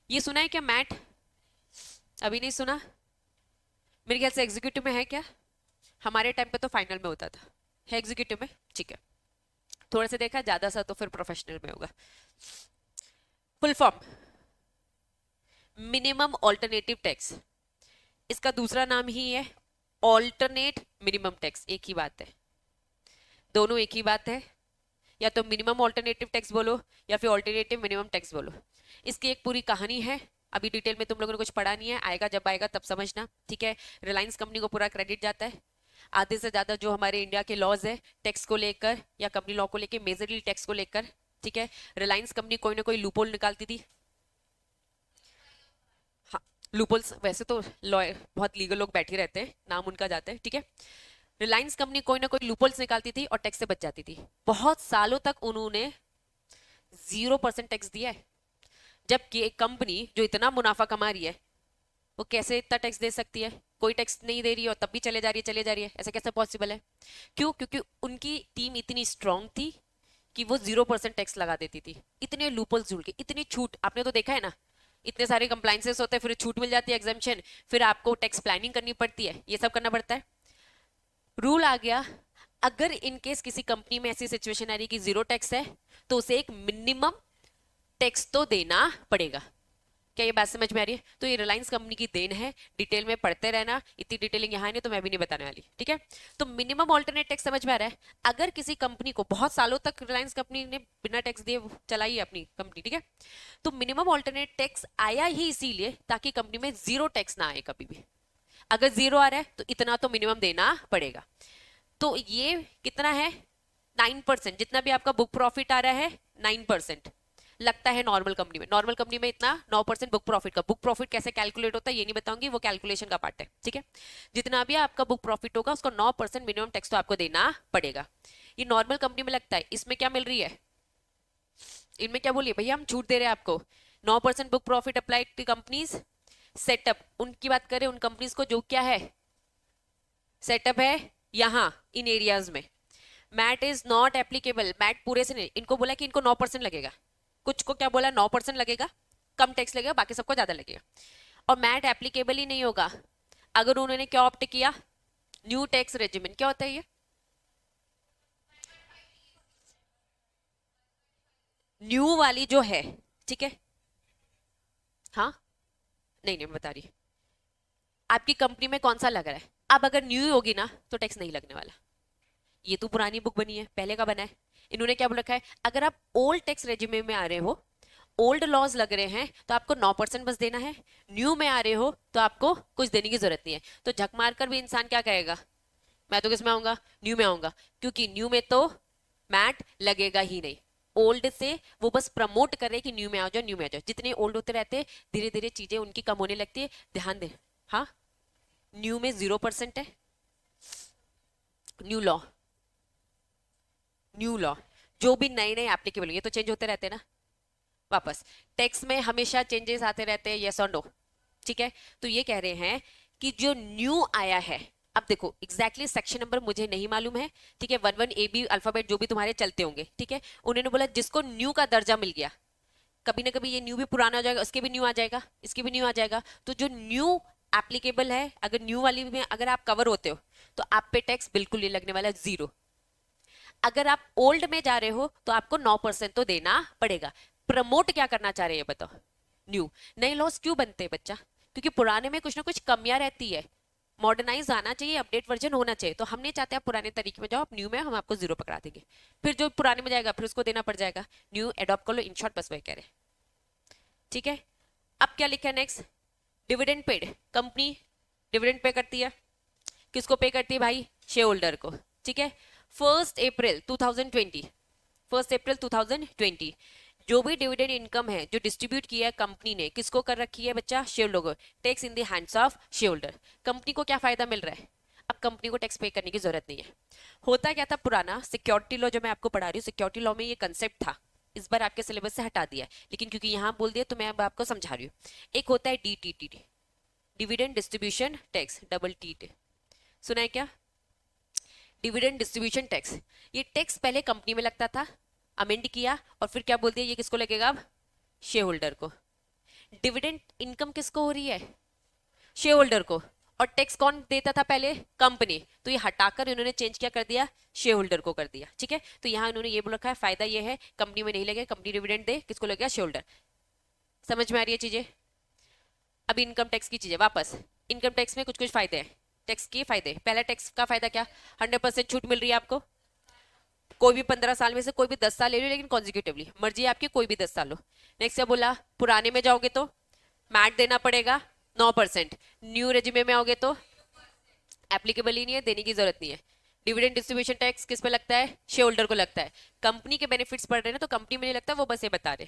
ये सुना है क्या मैट, अभी नहीं सुना, मेरे ख्याल से एग्जीक्यूटिव में है क्या, हमारे टाइम पे तो फाइनल में होता था, है एग्जीक्यूटिव में, ठीक है। थोड़ा सा देखा, ज्यादा सा तो फिर प्रोफेशनल में होगा। Full form minimum alternative tax, इसका दूसरा नाम ही है ऑल्टरनेट मिनिमम टैक्स, एक ही बात है, दोनों एक ही बात है। या तो मिनिमम ऑल्टरनेटिव टैक्स बोलो या फिर ऑल्टरनेटिव मिनिमम टैक्स बोलो। इसकी एक पूरी कहानी है, अभी डिटेल में तुम लोगों ने कुछ पढ़ा नहीं है, आएगा जब आएगा तब समझना, ठीक है। रिलायंस कंपनी को पूरा क्रेडिट जाता है, आधे से ज्यादा जो हमारे इंडिया के लॉज है टैक्स को लेकर या कंपनी लॉ को लेकर, मेजरली टैक्स को लेकर, ठीक है। रिलायंस कंपनी कोई ना कोई लूपहोल निकालती थी, हाँ लूपहोल्स, वैसे तो लॉयर बहुत लीगल लोग बैठे रहते हैं, नाम उनका जाता है, ठीक है। रिलायंस कंपनी कोई ना कोई लूपहोल्स निकालती थी और टैक्स से बच जाती थी। बहुत सालों तक उन्होंने 0% टैक्स दिया है, जबकि एक कंपनी जो इतना मुनाफा कमा रही है वो कैसे इतना टैक्स दे सकती है, कोई टैक्स नहीं दे रही है और तब भी चले जा रही है, चले जा रही है, ऐसा कैसे पॉसिबल है। क्यों, क्योंकि उनकी टीम इतनी स्ट्रांग थी कि वो 0% टैक्स लगा देती थी। इतने लूपहोल्स जुड़ के, इतनी छूट, आपने तो देखा है ना, इतने सारे कंप्लाइंसेस होते हैं, फिर छूट मिल जाती है, एग्जाम्पशन, फिर आपको टैक्स प्लानिंग करनी पड़ती है, ये सब करना पड़ता है। रूल आ गया, अगर इन केस किसी कंपनी में ऐसी सिचुएशन आ रही कि 0 टैक्स है तो उसे एक मिनिमम टैक्स तो देना पड़ेगा। क्या ये बात समझ में आ रही है? तो ये रिलायंस कंपनी की देन है, डिटेल में पढ़ते रहना, इतनी डिटेलिंग यहाँ नहीं तो मैं भी नहीं बताने वाली, ठीक है? तो मिनिमम ऑल्टरनेट टैक्स समझ में आ रहा है? अगर किसी कंपनी को बहुत सालों तक रिलायंस कंपनी ने बिना टैक्स दिए चलाई है अपनी कंपनी, ठीक है, तो मिनिमम ऑल्टरनेट टैक्स आया ही इसीलिए ताकि कंपनी में जीरो टैक्स ना आए कभी भी। अगर जीरो आ रहा है तो इतना तो मिनिमम देना पड़ेगा। तो ये कितना है? 9%। जितना भी आपका बुक प्रॉफिट आ रहा है 9% लगता है नॉर्मल कंपनी में। नॉर्मल कंपनी में इतना 9% बुक प्रॉफिट का। बुक प्रॉफिट कैसे कैलकुलेट होता है ये नहीं बताऊंगी, वो कैलकुलेशन का पार्ट है, ठीक है? जितना भी आपका बुक प्रॉफिट होगा उसको 9% मिनिमम टैक्स तो आपको देना पड़ेगा। ये नॉर्मल कंपनी में लगता है। इसमें क्या मिल रही है? इनमें क्या बोलिए भैया, हम छूट दे रहे हैं आपको। 9% book profit apply to companies setup. उनकी बात करें उन कंपनीज को जो क्या है, सेटअप है यहां इन एरियाज में। MAT is not applicable. MAT पूरे से नहीं, इनको बोला कि इनको 9% लगेगा, कुछ को क्या बोला 9% लगेगा, कम टैक्स लगेगा, बाकी सबको ज्यादा लगेगा। और मैट एप्लीकेबल ही नहीं होगा अगर उन्होंने क्या ऑप्ट किया, न्यू टैक्स रेजिमेंट। क्या होता है ये? न्यू वाली जो है, ठीक है? हाँ, नहीं नहीं मैं बता रही, आपकी कंपनी में कौन सा लग रहा है। अब अगर न्यू होगी ना तो टैक्स नहीं लगने वाला। ये तो पुरानी बुक बनी है, पहले का बना है। इन्होंने क्या बोल रखा है, अगर आप ओल्ड टैक्स रेजिमे में आ रहे हो, ओल्ड लॉज लग रहे हैं तो आपको 9% बस देना है। न्यू में आ रहे हो तो आपको कुछ देने की जरूरत नहीं है। तो झक मार कर भी इंसान क्या कहेगा, मैं तो किस में आऊंगा, न्यू में आऊंगा, क्योंकि न्यू में तो मैट लगेगा ही नहीं। ओल्ड से वो बस प्रमोट कर रहे कि न्यू में आ जाओ, न्यू में आ जाओ। जितने ओल्ड होते रहते धीरे धीरे चीजें उनकी कम होने लगती है, ध्यान दे। हाँ, न्यू में 0% है। न्यू लॉ, न्यू लॉ जो भी नए नए एप्लीकेबल, ये तो चेंज होते रहते हैं ना वापस। टैक्स में हमेशा चेंजेस आते रहते हैं, यस और नो, ठीक है? तो ये कह रहे हैं कि जो न्यू आया है, अब देखो एग्जैक्टली सेक्शन नंबर मुझे नहीं मालूम है, ठीक है? 11 AB अल्फाबेट जो भी तुम्हारे चलते होंगे, ठीक है? उन्होंने बोला जिसको न्यू का दर्जा मिल गया, कभी ना कभी ये न्यू भी पुराना हो जाएगा, उसके भी न्यू आ जाएगा, इसके भी न्यू आ जाएगा। तो जो न्यू एप्लीकेबल है, अगर न्यू वाली में अगर आप कवर होते हो तो आप पे टैक्स बिल्कुल नहीं लगने वाला, जीरो। अगर आप ओल्ड में जा रहे हो तो आपको 9% तो देना पड़ेगा। प्रमोट क्या करना चाह रहे हैं बताओ, न्यू। नए लॉस क्यों बनते हैं बच्चा? क्योंकि पुराने में कुछ ना कुछ कमियां रहती है, मॉडर्नाइज आना चाहिए, अपडेट वर्जन होना चाहिए। तो हम नहीं चाहते आप पुराने तरीके में जाओ, आप न्यू में हम आपको जीरो पकड़ा देंगे। फिर जो पुराने में जाएगा फिर उसको देना पड़ जाएगा। न्यू एडॉप्ट कर लो, इन शॉर्ट बस वही कह रहे हैं, ठीक है? अब क्या लिखा है next, dividend paid. Company dividend pay करती है, किसको पे करती है भाई? शेयर होल्डर को, ठीक है? 1 अप्रैल 2020, 1 अप्रैल 2020 जो भी डिविडेंड इनकम है जो डिस्ट्रीब्यूट किया है कंपनी ने, किसको कर रखी है बच्चा? Share holder. Tax in the hands of share holder. Company को क्या फायदा मिल रहा है? अब कंपनी को टैक्स पे करने की जरूरत नहीं है। होता क्या था पुराना सिक्योरिटी लॉ, जो मैं आपको पढ़ा रही हूँ, सिक्योरिटी लॉ में ये कंसेप्ट था, इस बार आपके सिलेबस से हटा दिया है, लेकिन क्योंकि यहाँ बोल दिया तो मैं अब आपको समझा रही हूँ। एक होता है DTT, dividend distribution tax, double T, सुना है क्या? Dividend distribution tax. ये टैक्स पहले कंपनी में लगता था, अमेंड किया और फिर क्या बोलते हैं ये किसको लगेगा अब? शेयर होल्डर को। डिविडेंड इनकम किसको हो रही है? शेयर होल्डर को। और टैक्स कौन देता था पहले? कंपनी। तो ये हटाकर इन्होंने चेंज क्या कर दिया? शेयर होल्डर को कर दिया, ठीक है? तो यहाँ इन्होंने ये बोल रखा है फायदा ये है कंपनी में नहीं लगेगा, कंपनी डिविडेंड दे, किसको लगेगा? Share holder. समझ में आ रही है चीजें? अब इनकम टैक्स की चीजें वापस। इनकम टैक्स में कुछ कुछ फायदे हैं, टैक्स के फायदे। पहला टैक्स का फायदा क्या? 100% छूट मिल रही है आपको। कोई भी 15 साल में से कोई भी 10 साल ले लो, लेकिन कॉन्जिक्यूटिवली मर्जी है आपकी, कोई भी 10 साल लो। नेक्स्ट क्या बोला? पुराने में जाओगे तो मैट देना पड़ेगा 9%। न्यू रेजिमे में आओगे तो एप्लीकेबल ही नहीं है, देने की जरूरत नहीं है। डिविडेंड डिस्ट्रीब्यूशन टैक्स किस पे लगता है? शेयर होल्डर को लगता है। कंपनी के बेनिफिट्स पढ़ रहे हैं ना, तो कंपनी में नहीं लगता, वो बस ये बता रहे,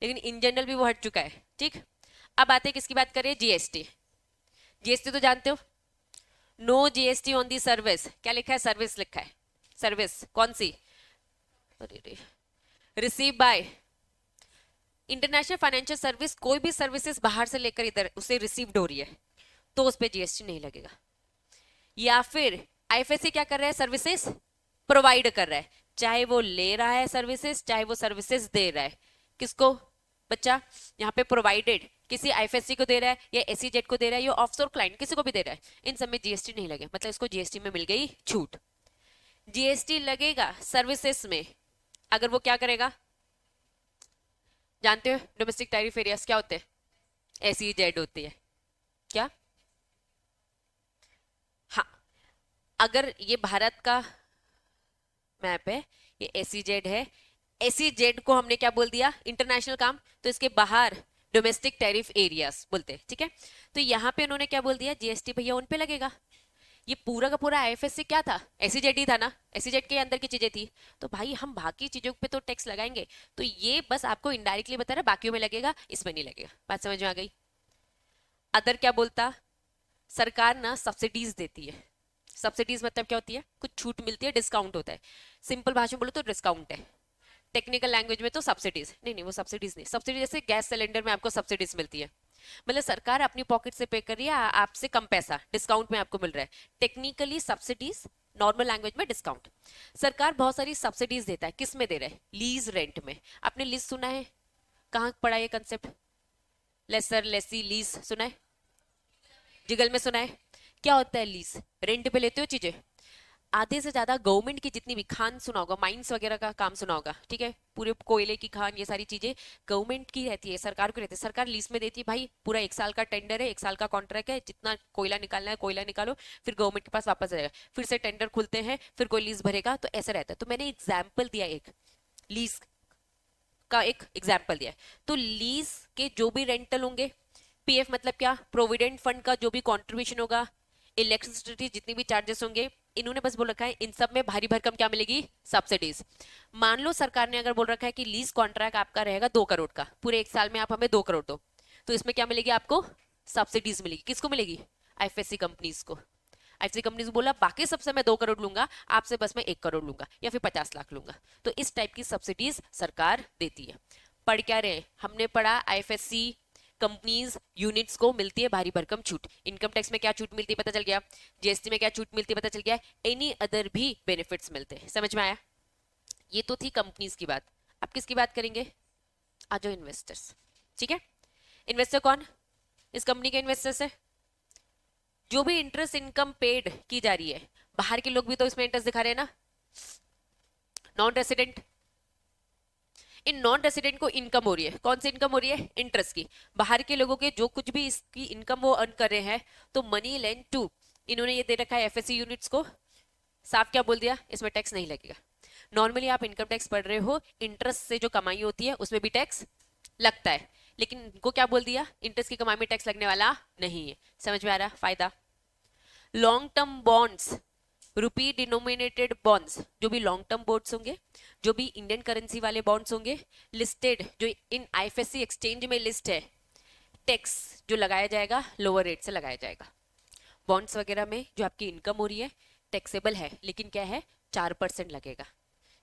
लेकिन इन जनरल भी वो हट चुका है, ठीक? अब आते हैं किसकी बात करें? जीएसटी। जीएसटी तो जानते हो, no GST on the service. क्या लिखा है? सर्विस लिखा है। सर्विस कौन सी? अरे, receive by international financial service. कोई भी सर्विसेज बाहर से लेकर इधर उसे रिसीव्ड हो रही है तो उस पर जीएसटी नहीं लगेगा। या फिर आईएफएससी क्या कर रहा है? सर्विसेज प्रोवाइड कर रहा है, चाहे वो ले रहा है सर्विसेज, चाहे वो सर्विसेज दे रहा है। किसको बच्चा? यहाँ पे प्रोवाइडेड किसी आईएफएससी को दे रहा है, या एसईजेड को दे रहा है, या ऑफशोर क्लाइंट किसी को भी दे रहा है, इन सब में जीएसटी नहीं लगे, मतलब इसको जीएसटी में मिल गई छूट। जीएसटी लगेगा सर्विसेज में अगर वो क्या करेगा? जानते हो डोमेस्टिक टैरिफ एरियाज क्या होते हैं? SEZ होती है क्या? हाँ, अगर ये भारत का मैप है, ये SEZ है, SEZ को हमने क्या बोल दिया, इंटरनेशनल काम, तो इसके बाहर डोमेस्टिक टैरिफ एरियाज बोलते हैं, ठीक है। तो यहाँ पे उन्होंने क्या बोल दिया, जीएसटी भैया उन पे लगेगा। ये पूरा का पूरा IFSC क्या था, SEZ ही था ना, SEZ के अंदर की चीजें थी। तो भाई हम बाकी चीजों पे तो टैक्स लगाएंगे, तो ये बस आपको इनडायरेक्टली बता रहा है बाकियों में लगेगा, इसमें नहीं लगेगा। बात समझ में आ गई? अदर क्या बोलता, सरकार ना सब्सिडीज देती है। सब्सिडीज मतलब क्या होती है, कुछ छूट मिलती है, डिस्काउंट होता है। सिंपल भाषा में बोलो तो डिस्काउंट है। टेक्निकल लैंग्वेज में तो सब्सिडीज, नहीं नहीं वो सब्सिडीज नहीं, सब्सिडी जैसे गैस सिलेंडर में आपको सब्सिडीज मिलती है, मतलब सरकार अपनी पॉकेट से पे कर रही है, आपसे कम पैसा डिस्काउंट में आपको मिल रहा है। टेक्निकली सब्सिडीज, नॉर्मल लैंग्वेज में डिस्काउंट। सरकार बहुत सारी सब्सिडीज देता है, किस में दे रहा है, लीज रेंट में। आपने लीज सुना है, कहाँ पढ़ा ये कंसेप्ट, लेसर लेसी लीज सुना है, जिगल में सुना है। क्या होता है लीज, रेंट पे लेते हो चीजें। आधे से ज्यादा गवर्नमेंट की जितनी भी खान सुना होगा, माइंस वगैरह का काम सुना होगा, ठीक है, पूरे कोयले की खान, ये सारी चीजें गवर्नमेंट की रहती है, सरकार को रहती है। सरकार लीज में देती है, भाई पूरा 1 साल का टेंडर है, 1 साल का कॉन्ट्रैक्ट है, जितना कोयला निकालना है कोयला निकालो, फिर गवर्नमेंट के पास वापस आ जाएगा, फिर से टेंडर खुलते हैं, फिर कोई लीज भरेगा, तो ऐसा रहता है। तो मैंने एग्जाम्पल दिया, एक लीज का एक एग्जाम्पल दिया है। तो लीज के जो भी रेंटल होंगे, PF मतलब क्या, प्रोविडेंट फंड का जो भी कॉन्ट्रीब्यूशन होगा, इलेक्ट्रिसिटी जितनी भी चार्जेस होंगे, इन्होंने बस बोल रखा है इन सब में भारी भरकम क्या मिलेगी, सब्सिडीज। मान लो सरकार ने अगर बोल रखा है कि लीज कॉन्ट्रैक्ट आपका रहेगा 2 करोड़ का, पूरे 1 साल में आप हमें 2 करोड़ दो, तो इसमें क्या मिलेगी आपको, सब्सिडीज मिलेगी। किसको मिलेगी, IFSC कंपनीज को। IFSC कंपनीज बोला बाकी सबसे मैं 2 करोड़ लूंगा, आपसे बस मैं 1 करोड़ लूंगा या फिर 50 लाख लूंगा। तो इस टाइप की सब्सिडीज सरकार देती है। पढ़ क्या रहे, हमने पढ़ा IFSC कंपनीज यूनिट्स को मिलती है भारी भरकम छूट। इनकम टैक्स में क्या छूट मिलती है पता चल गया, GST में क्या छूट मिलती है पता चल गया, एनी अदर भी बेनिफिट्स मिलते हैं। समझ में आया? ये तो थी कंपनीज की बात। अब किसकी बात करेंगे, आ जाओ इन्वेस्टर्स। ठीक है, इन्वेस्टर कौन, इस कंपनी के इन्वेस्टर्स है। जो भी इंटरेस्ट इनकम पेड की जा रही है, बाहर के लोग भी तो इसमें इंटरेस्ट दिखा रहे हैं ना, non resident. In non resident को इनकम हो रही है, कौन सी इनकम हो रही है, इंटरेस्ट की। बाहर के लोगों के जो कुछ भी इसकी इनकम वो अर्न कर रहे हैं, तो मनी लेंड टू, इन्होंने ये दे रखा है FSC यूनिट्स को, साफ क्या बोल दिया, इसमें टैक्स नहीं लगेगा। नॉर्मली आप इनकम टैक्स पढ़ रहे हो, इंटरेस्ट से जो कमाई होती है उसमें भी टैक्स लगता है, लेकिन इनको क्या बोल दिया, इंटरेस्ट की कमाई में टैक्स लगने वाला नहीं है। समझ में आ रहा फायदा। लॉन्ग टर्म बॉन्ड्स, रुपी डिनोमिनेटेड बॉन्ड्स, जो भी लॉन्ग टर्म बॉन्ड्स होंगे, जो भी इंडियन करेंसी वाले बॉन्ड्स होंगे, लिस्टेड जो इन IFSC एक्सचेंज में लिस्ट है, टैक्स जो लगाया जाएगा लोअर रेट से लगाया जाएगा। बॉन्ड्स वगैरह में जो आपकी इनकम हो रही है टैक्सेबल है, लेकिन क्या है, 4% लगेगा।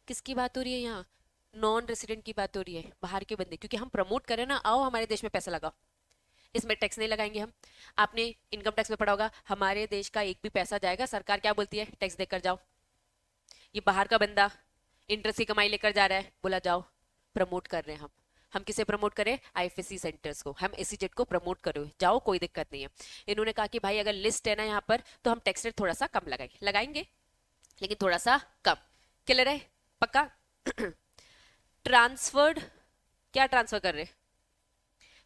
किसकी बात हो रही है यहाँ, नॉन रेसिडेंट की बात हो रही है, बाहर के बंदे, क्योंकि हम प्रमोट करें ना, आओ हमारे देश में पैसा लगाओ, इसमें टैक्स नहीं लगाएंगे हम। आपने इनकम टैक्स में पढ़ा होगा, हमारे देश का एक भी पैसा जाएगा, सरकार क्या बोलती है, टैक्स देकर जाओ। ये बाहर का बंदा इंटरेस्ट की कमाई लेकर जा रहा है, बोला जाओ, प्रमोट कर रहे हैं हम किसे प्रमोट करें, IFSC सेंटर्स को, हम SEZ को प्रमोट करो, जाओ कोई दिक्कत नहीं है। इन्होंने कहा कि भाई अगर लिस्ट है ना यहाँ पर, तो हम टैक्स रेट थोड़ा सा कम लगाएंगे, लेकिन थोड़ा सा कम। क्लियर है, पक्का? ट्रांसफर्ड, क्या ट्रांसफर कर रहे,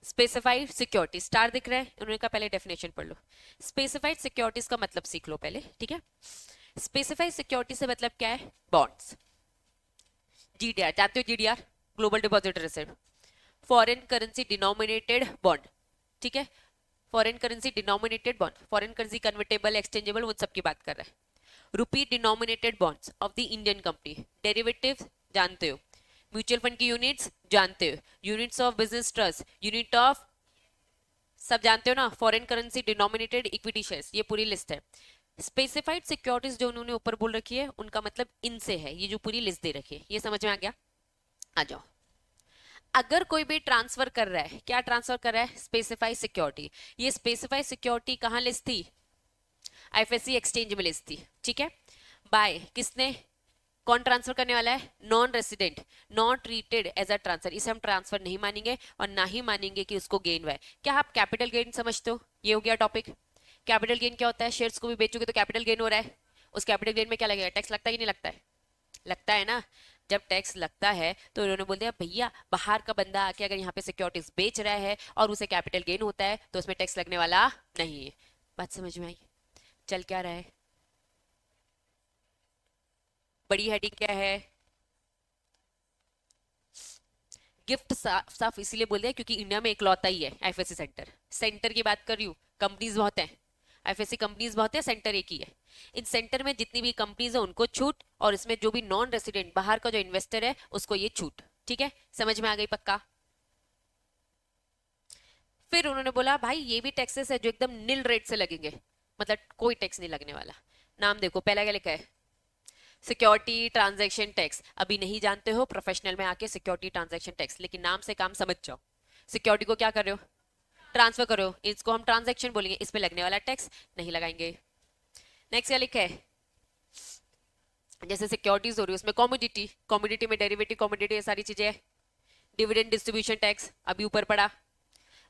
स्पेसिफाइड सिक्योरिटी, स्टार दिख रहा है, उन्होंने कहा पहले डेफिनेशन पढ़ लो। स्पेसिफाइड सिक्योरिटीज का मतलब सीख लो पहले, ठीक है। स्पेसिफाइड सिक्योरिटी से मतलब क्या है, बॉन्ड्स। GDR जानते हो, GDR global deposit reserve, foreign currency denominated bond, ठीक है, foreign currency denominated bond, foreign currency convertible exchangeable, उन सब की बात कर रहा है। Rupee denominated bonds of the Indian company, derivatives जानते हो, म्यूचुअल फंड की यूनिट्स जानते हो, units of business trust, unit of, सब जानते हो ना, foreign currency denominated equity shares, ये पूरी लिस्ट है। स्पेसिफाइड सिक्योरिटीज जो उन्होंने ऊपर बोल रखी है, उनका मतलब इनसे है, ये जो पूरी लिस्ट दे रखी है, ये समझ में आ गया? आ जाओ। अगर कोई भी ट्रांसफर कर रहा है, क्या ट्रांसफर कर रहा है, स्पेसिफाइड सिक्योरिटी। ये स्पेसिफाइड सिक्योरिटी कहाँ लिस्ट थी, IFSC एक्सचेंज में लिस्ट थी, ठीक है। बाय किसने, कौन ट्रांसफर करने वाला है, non resident, not treated as a transfer, इसे हम ट्रांसफर नहीं मानेंगे और ना ही मानेंगे कि उसको गेन हुआ है। क्या आप कैपिटल गेन समझते हो, ये हो गया टॉपिक। कैपिटल गेन क्या होता है, शेयर्स को भी बेचोगे तो कैपिटल गेन हो रहा है, उस कैपिटल गेन में क्या लगेगा, टैक्स लगता है कि नहीं लगता है, लगता है ना। जब टैक्स लगता है तो उन्होंने बोल दिया भैया बाहर का बंदा आके अगर यहाँ पे सिक्योरिटीज बेच रहा है और उसे कैपिटल गेन होता है तो उसमें टैक्स लगने वाला नहीं है। बात समझ में आई? चल क्या रहा है? बड़ी हेडिंग क्या है? गिफ्ट साफ साफ इसीलिए बोल दिया क्योंकि इंडिया में इकलौता ही है आईएफएससी सेंटर। सेंटर की बात कर रही हूँ, कंपनीज बहुत हैं, आईएफएससी कंपनीज बहुत है, सेंटर एक ही है। इन सेंटर में जितनी भी कंपनीज है उनको छूट, और इसमें जो भी नॉन रेसिडेंट बाहर का जो इन्वेस्टर है उसको ये छूट। ठीक है, समझ में आ गई पक्का? फिर उन्होंने बोला भाई ये भी टैक्सेस है जो एकदम निल रेट से लगेंगे, मतलब कोई टैक्स नहीं लगने वाला। नाम देखो, पहला क्या लिखा है? Security transaction tax. अभी नहीं जानते हो, प्रोफेशनल में आके सिक्योरिटी ट्रांजैक्शन टैक्स, लेकिन नाम से काम समझ जाओ। सिक्योरिटी को क्या कर रहे हो? ट्रांसफर करो, इसको हम ट्रांजैक्शन बोलेंगे, इस पे लगने वाला टैक्स नहीं लगाएंगे। नेक्स्ट क्या लिखा है? जैसे सिक्योरिटीज हो रही है उसमें कॉमोडिटी, कॉमोडिटी में डेरिवेटिव कॉमोडिटी, ये सारी चीजें। डिविडेंड डिस्ट्रीब्यूशन टैक्स अभी ऊपर पड़ा।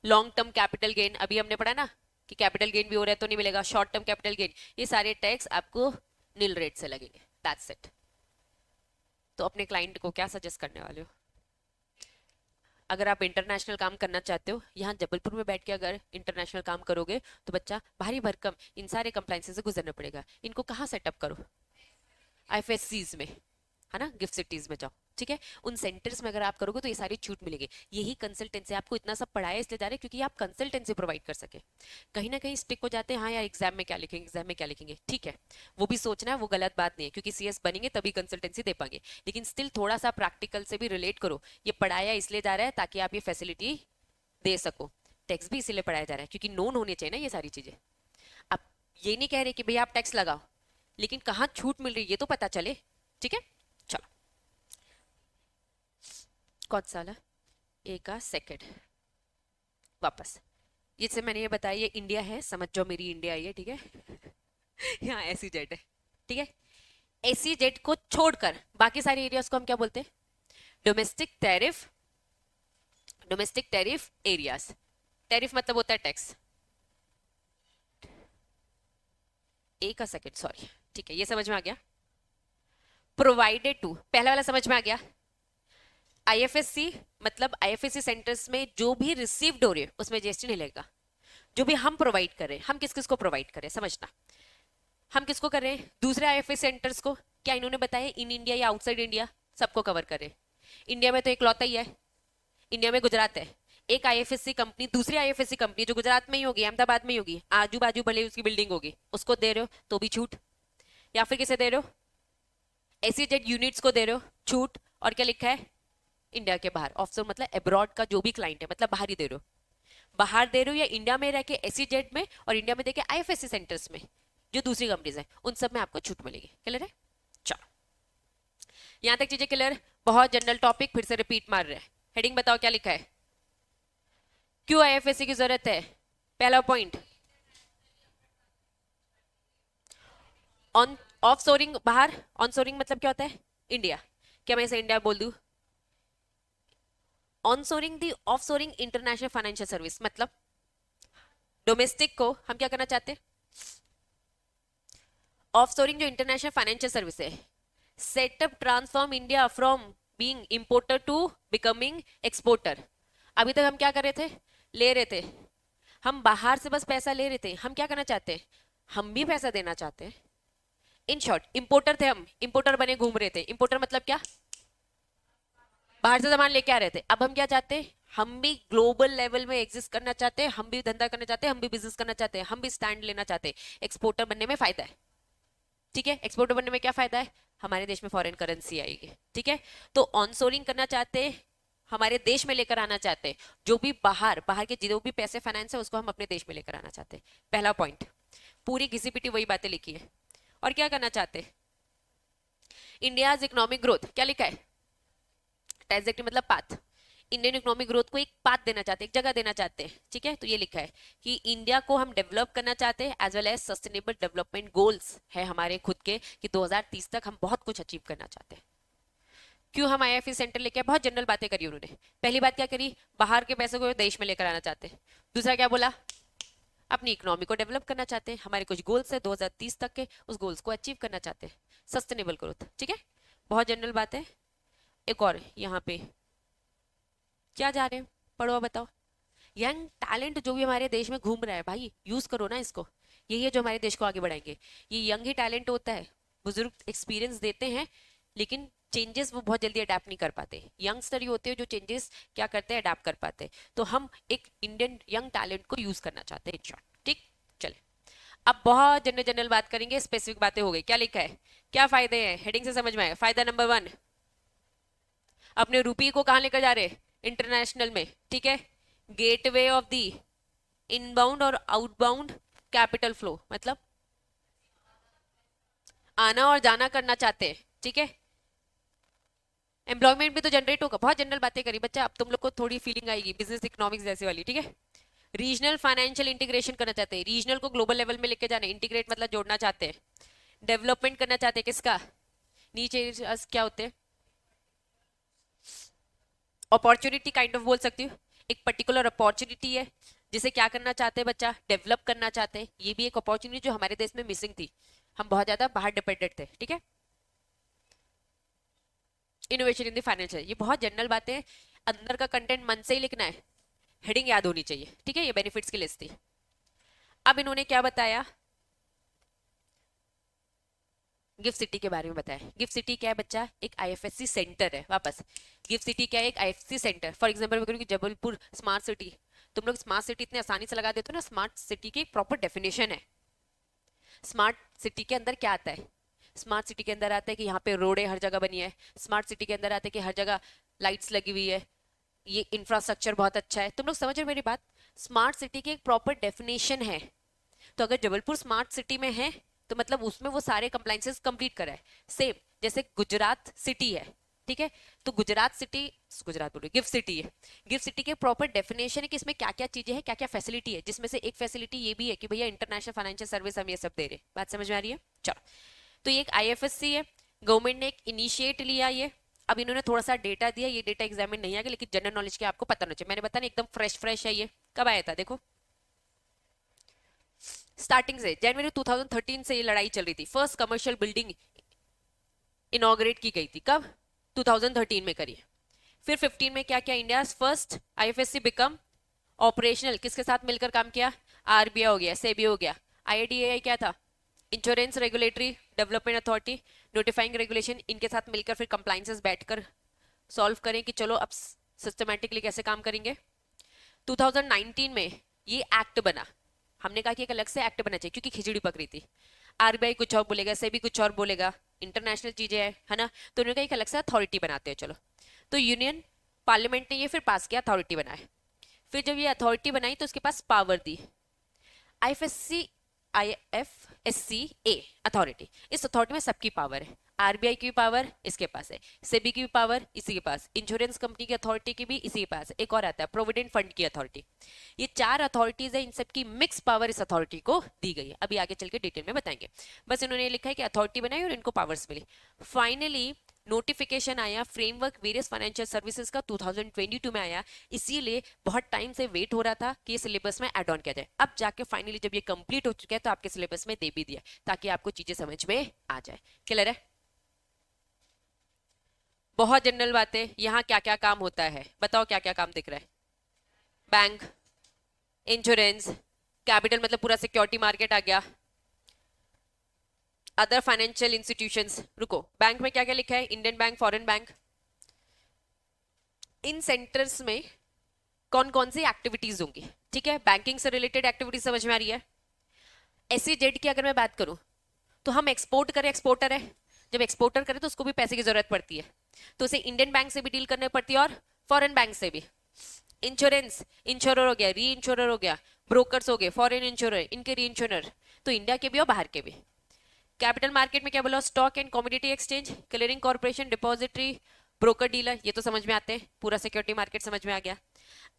लॉन्ग टर्म कैपिटल गेन अभी हमने पढ़ा ना कि कैपिटल गेन भी हो रहा है तो नहीं मिलेगा, शॉर्ट टर्म कैपिटल गेन, ये सारे टैक्स आपको नील रेट से लगेंगे। That's it. तो अपने क्लाइंट को क्या सजेस्ट करने वाले हो? अगर आप इंटरनेशनल काम करना चाहते हो, यहाँ जबलपुर में बैठ के अगर इंटरनेशनल काम करोगे तो बच्चा भारी भरकम इन सारे कंप्लाइंसेस से गुजरना पड़ेगा। इनको कहाँ सेटअप करो? आईएफएससीज में, है ना, गिफ्ट सिटीज में जाओ। ठीक है, उन सेंटर्स में अगर आप करोगे तो ये सारी छूट मिलेगी। यही कंसल्टेंसी आपको इतना सब पढ़ाया इसलिए जा रहे हैं क्योंकि आप कंसल्टेंसी प्रोवाइड कर सके। कहीं ना कहीं स्टिक हो जाते हैं, हाँ यार एग्जाम में क्या लिखेंगे, एग्जाम में क्या लिखेंगे, ठीक है वो भी सोचना है, वो गलत बात नहीं है क्योंकि सीएस बनेंगे तभी कंसल्टेंसी दे पाएंगे, लेकिन स्टिल थोड़ा सा प्रैक्टिकल से भी रिलेट करो। ये पढ़ाया इसलिए जा रहा है ताकि आप ये फैसिलिटी दे सको। टैक्स भी इसीलिए पढ़ाया जा रहा है क्योंकि नोन होने चाहिए ना ये सारी चीजें। आप ये नहीं कह रहे कि भैया आप टैक्स लगाओ, लेकिन कहाँ छूट मिल रही है ये तो पता चले। ठीक है, चलो कौन सा वाला? ए का सेकंड वापस। ये से मैंने ये बताया ये इंडिया है, समझ जाओ मेरी इंडिया है ये, ठीक है। यहाँ एसी जेड है, ठीक है। एसी जेड को छोड़कर बाकी सारे एरियाज को हम क्या बोलते हैं? Domestic tariff, domestic tariff areas. Tariff मतलब होता है टैक्स। ए का सेकंड, सॉरी, ठीक है ये समझ में आ गया। प्रोवाइडेड टू, पहला वाला समझ में आ गया। आईएफएससी मतलब आईएफएससी सेंटर्स में जो भी रिसीव्ड हो रही है उसमें जीएसटी नहीं लगेगा। जो भी हम प्रोवाइड कर रहे हैं, हम किस किस को प्रोवाइड कर रहे हैं समझना। हम किसको कर रहे हैं? दूसरे आईएफएससी सेंटर्स को। क्या इन्होंने बताया इन इंडिया या आउटसाइड इंडिया? सबको कवर कर रहे हैं। इंडिया में तो एक लौता ही है, इंडिया में गुजरात है। एक आईएफएससी कंपनी दूसरी आईएफएससी कंपनी जो गुजरात में ही होगी, अहमदाबाद में ही होगी, आजू बाजू भले उसकी बिल्डिंग होगी, उसको दे रहे हो तो भी छूट। या फिर किसे दे रहे हो? एसीजेड यूनिट्स को दे रहे हो, छूट। और क्या लिखा है? इंडिया के बाहर, ऑफशोर मतलब अब्रॉड का जो भी क्लाइंट है, मतलब बाहर ही दे रहे हो। बाहर दे रहे हो या इंडिया में रह के एसीजेड में, और इंडिया में देके आईएफएससी सेंटर्स में जो दूसरी कंपनीज है उन सब में आपको छूट मिलेगी। क्लियर है? चलो यहां तक चीजें क्लियर? बहुत जनरल टॉपिक, फिर से रिपीट मार रहे हैं। हेडिंग बताओ क्या लिखा है? क्यों आईएफएससी की जरूरत है? पहला पॉइंट, ऑन ऑफ सोरिंग बाहर, ऑन सोरिंग मतलब क्या होता है? इंडिया। क्या मैं इसे इंडिया बोल दूं? Onshoring the offshoring international financial service, मतलब डोमेस्टिक को हम क्या करना चाहते हैं? ऑफ सोरिंग जो इंटरनेशनल फाइनेंशियल सर्विस है, setup transform India from being importer to becoming exporter. अभी तक हम क्या कर रहे थे? ले रहे थे, हम बाहर से बस पैसा ले रहे थे। हम क्या करना चाहते हैं? हम भी पैसा देना चाहते हैं। इन शॉर्ट इंपोर्टर थे हम, इंपोर्टर बने घूम रहे थे। इंपोर्टर मतलब क्या? बाहर से सामान लेके आ रहे थे। अब हम क्या चाहते हैं? हम भी ग्लोबल लेवल में एग्जिस्ट करना चाहते हैं, हम भी धंधा करना चाहते हैं, हम भी बिजनेस करना चाहते हैं, हम भी स्टैंड लेना चाहते हैं। एक्सपोर्टर बनने में फायदा है, ठीक है। एक्सपोर्टर बनने में क्या फायदा है? हमारे देश में फॉरेन करेंसी आएगी, ठीक है। तो ऑनसोरिंग करना चाहते हैं, हमारे देश में लेकर आना चाहते हैं। जो भी बाहर बाहर के जो भी पैसे फाइनेंस है उसको हम अपने देश में लेकर आना चाहते हैं। पहला पॉइंट, पूरी घिसी पिटी वही बातें लिखी है। और क्या करना चाहते हैं? इंडियाज इकोनॉमिक ग्रोथ, क्या लिखा है? ट्रांजैक्टिव मतलब पाथ। इंडियन इकोनॉमिक ग्रोथ को एक पाथ देना चाहते हैं, एक जगह देना चाहते हैं, ठीक है। तो ये लिखा है कि इंडिया को हम डेवलप करना चाहते हैं, as well as sustainable development goals है हमारे खुद के कि 2030 तक हम बहुत कुछ अचीव करना चाहते हैं। क्यों हम आईएफएससी सेंटर लेके आए? बहुत जनरल बातें करी उन्होंने। पहली बात क्या करी? बाहर के पैसों को देश में लेकर आना चाहते हैं। दूसरा क्या बोला? अपनी इकोनॉमी को डेवलप करना चाहते हैं, हमारे कुछ गोल्स है 2030 तक के, उस गोल्स को अचीव करना चाहते हैं। सस्टेनेबल ग्रोथ, ठीक है। बहुत जनरल बात है। एक और यहाँ पे क्या जा रहे हैं, पढ़ो बताओ। यंग टैलेंट जो भी हमारे देश में घूम रहा है भाई, यूज करो ना इसको, यही है जो हमारे देश को आगे बढ़ाएंगे। ये यंग ही टैलेंट होता है, बुजुर्ग एक्सपीरियंस देते हैं लेकिन चेंजेस वो बहुत जल्दी अडेप्ट नहीं कर पाते। यंगस्टर ही होते हैं जो चेंजेस क्या करते हैं, अडेप्ट कर पाते हैं। तो हम एक इंडियन यंग टैलेंट को यूज करना चाहते हैं इन शॉर्ट। ठीक, चले अब बहुत जनरल जनरल बात करेंगे, स्पेसिफिक बातें हो गई। क्या लिखा है, क्या फायदे हैं, हेडिंग से समझ में आए। फायदा नंबर 1, अपने रुपये को कहाँ लेकर जा रहे हैं, इंटरनेशनल में। ठीक है, गेटवे ऑफ दी इनबाउंड और आउटबाउंड कैपिटल फ्लो, मतलब आना और जाना करना चाहते हैं। ठीक है, एम्प्लॉयमेंट भी तो जनरेट होगा। बहुत जनरल बातें करी बच्चा, अब तुम लोग को थोड़ी फीलिंग आएगी बिजनेस इकोनॉमिक्स जैसे वाली। ठीक है, रीजनल फाइनेंशियल इंटीग्रेशन करना चाहते हैं, रीजनल को ग्लोबल लेवल में लेके जाना, इंटीग्रेट मतलब जोड़ना चाहते हैं। डेवलपमेंट करना चाहते हैं किसका, नीचे क्या होते हैं, अपॉर्चुनिटी काइंड ऑफ बोल सकती हूँ। एक पर्टिकुलर अपॉर्चुनिटी है जिसे क्या करना चाहते हैं बच्चा, डेवलप करना चाहते हैं। ये भी एक अपॉर्चुनिटी जो हमारे देश में मिसिंग थी, हम बहुत ज्यादा बाहर डिपेंडेंट थे। ठीक है, इनोवेशन इन द फाइनेंशियल, ये बहुत जनरल बातें हैं, अंदर का कंटेंट मन से ही लिखना है, हेडिंग याद होनी चाहिए। ठीक है, ये बेनिफिट्स की लिस्ट थी। अब इन्होंने क्या बताया, गिफ्ट सिटी के बारे में बताया। गिफ्ट सिटी क्या है बच्चा, एक आईएफएससी सेंटर है। वापस, गिफ्ट सिटी क्या है, एक आईएफएससी सेंटर। फॉर एग्जांपल मैं करूँ जबलपुर स्मार्ट सिटी, तुम लोग स्मार्ट सिटी इतने आसानी से लगा देते हो ना, स्मार्ट सिटी की एक प्रॉपर डेफिनेशन है। स्मार्ट सिटी के अंदर क्या आता है, स्मार्ट सिटी के अंदर आता है कि यहाँ पे रोडें हर जगह बनी है। स्मार्ट सिटी के अंदर आता है कि हर जगह लाइट्स लगी हुई है, ये इंफ्रास्ट्रक्चर बहुत अच्छा है। तुम लोग समझ रहे हो मेरी बात, स्मार्ट सिटी की एक प्रॉपर डेफिनेशन है। तो अगर जबलपुर स्मार्ट सिटी में है तो मतलब उसमें वो सारे कंप्लाइंसेस कंप्लीट करा है। सेम जैसे गुजरात सिटी है, ठीक है, तो गुजरात सिटी, गुजरात बोलो, गिफ्ट सिटी है। गिफ्ट सिटी के प्रॉपर डेफिनेशन है कि इसमें क्या क्या चीजें हैं, क्या क्या फैसिलिटी है, जिसमें से एक फैसिलिटी ये भी है कि भैया इंटरनेशनल फाइनेंशियल सर्विस हम ये सब दे रहे हैं। बात समझ में आ रही है, चलो। तो ये एक आईएफएससी है, गवर्नमेंट ने एक इनिशिएट लिया ये। अब इन्होंने थोड़ा सा डेटा दिया, ये डेटा एग्जाम में नहीं आएगा लेकिन जनरल नॉलेज के आपको पता होना चाहिए। मैंने बताया एकदम फ्रेश फ्रेश है ये, कब आया था देखो, स्टार्टिंग से जनवरी 2013 से ये लड़ाई चल रही थी। फर्स्ट कमर्शियल बिल्डिंग इनॉग्रेट की गई थी कब, 2013 में करी। फिर 15 में क्या किया, India first IFSC become operational, किसके साथ मिलकर काम किया, आरबीआई हो गया, सेबी हो गया। आईआईडीएआई क्या था, insurance regulatory development authority, notifying regulation, इनके साथ मिलकर फिर कंप्लाइंसेस बैठकर सॉल्व करें कि चलो अब सिस्टमैटिकली कैसे काम करेंगे। 2019 में ये एक्ट बना, हमने कहा कि एक अलग से एक्ट बना चाहिए क्योंकि खिचड़ी पक रही थी। आरबीआई कुछ और बोलेगा, सेबी कुछ और बोलेगा, इंटरनेशनल चीजें है ना, तो उन्होंने कहा एक अलग से अथॉरिटी बनाते हैं चलो। तो यूनियन पार्लियामेंट ने ये फिर पास किया, अथॉरिटी बनाए। फिर जब ये अथॉरिटी बनाई तो उसके पास पावर दी, आईएफएससी आईएफएससी ए अथॉरिटी। इस अथॉरिटी में सबकी पावर है, आरबीआई की भी पावर इसके पास है, सेबी की भी पावर इसी के पास, इंश्योरेंस कंपनी की अथॉरिटी की भी इसी के पास है, एक और आता है प्रोविडेंट फंड की अथॉरिटी। ये 4 अथॉरिटीज है, इन सब की मिक्स पावर इस अथॉरिटी को दी गई है। अभी आगे चल के डिटेल में बताएंगे, बस इन्होंने लिखा है कि अथॉरिटी बनाई और इनको पावर्स मिली। फाइनली नोटिफिकेशन आया फ्रेमवर्क वेरियस फाइनेंशियल सर्विसेज का, 2022 में आया। इसीलिए बहुत टाइम से वेट हो रहा था कि ये सिलेबस में ऐड ऑन किया जाए। अब जाके फाइनली जब ये कंप्लीट हो चुका है तो आपके सिलेबस में दे भी दिया ताकि आपको चीजें समझ में आ जाए। क्लियर है, बहुत जनरल बातें। यहाँ क्या क्या काम होता है बताओ, क्या क्या काम दिख रहा है, बैंक, इंश्योरेंस, कैपिटल मतलब पूरा सिक्योरिटी मार्केट आ गया, अदर फाइनेंशियल इंस्टीट्यूशंस। रुको, बैंक में क्या क्या लिखा है, इंडियन बैंक, फॉरेन बैंक। इन सेंटर्स में कौन कौन सी एक्टिविटीज होंगी, ठीक है, बैंकिंग से रिलेटेड एक्टिविटीज समझ में आ रही है। एसईजेड की अगर मैं बात करूं तो हम एक्सपोर्ट करें, एक्सपोर्टर है, जब एक्सपोर्टर करें तो उसको भी पैसे की जरूरत पड़ती है, तो उसे इंडियन बैंक से भी डील करनी पड़ती है और फॉरेन बैंक से भी। इंश्योरेंस, इंश्योरर हो गया, री इंश्योरर हो गया, ब्रोकर्स हो गए, फॉरेन इंश्योरर, इनके री इंश्योरर, तो इंडिया के भी और बाहर के भी। कैपिटल मार्केट में क्या बोला, stock and commodity exchange, clearing corporation, depository, broker dealer, ये तो समझ में आते हैं, पूरा सिक्योरिटी मार्केट समझ में आ गया।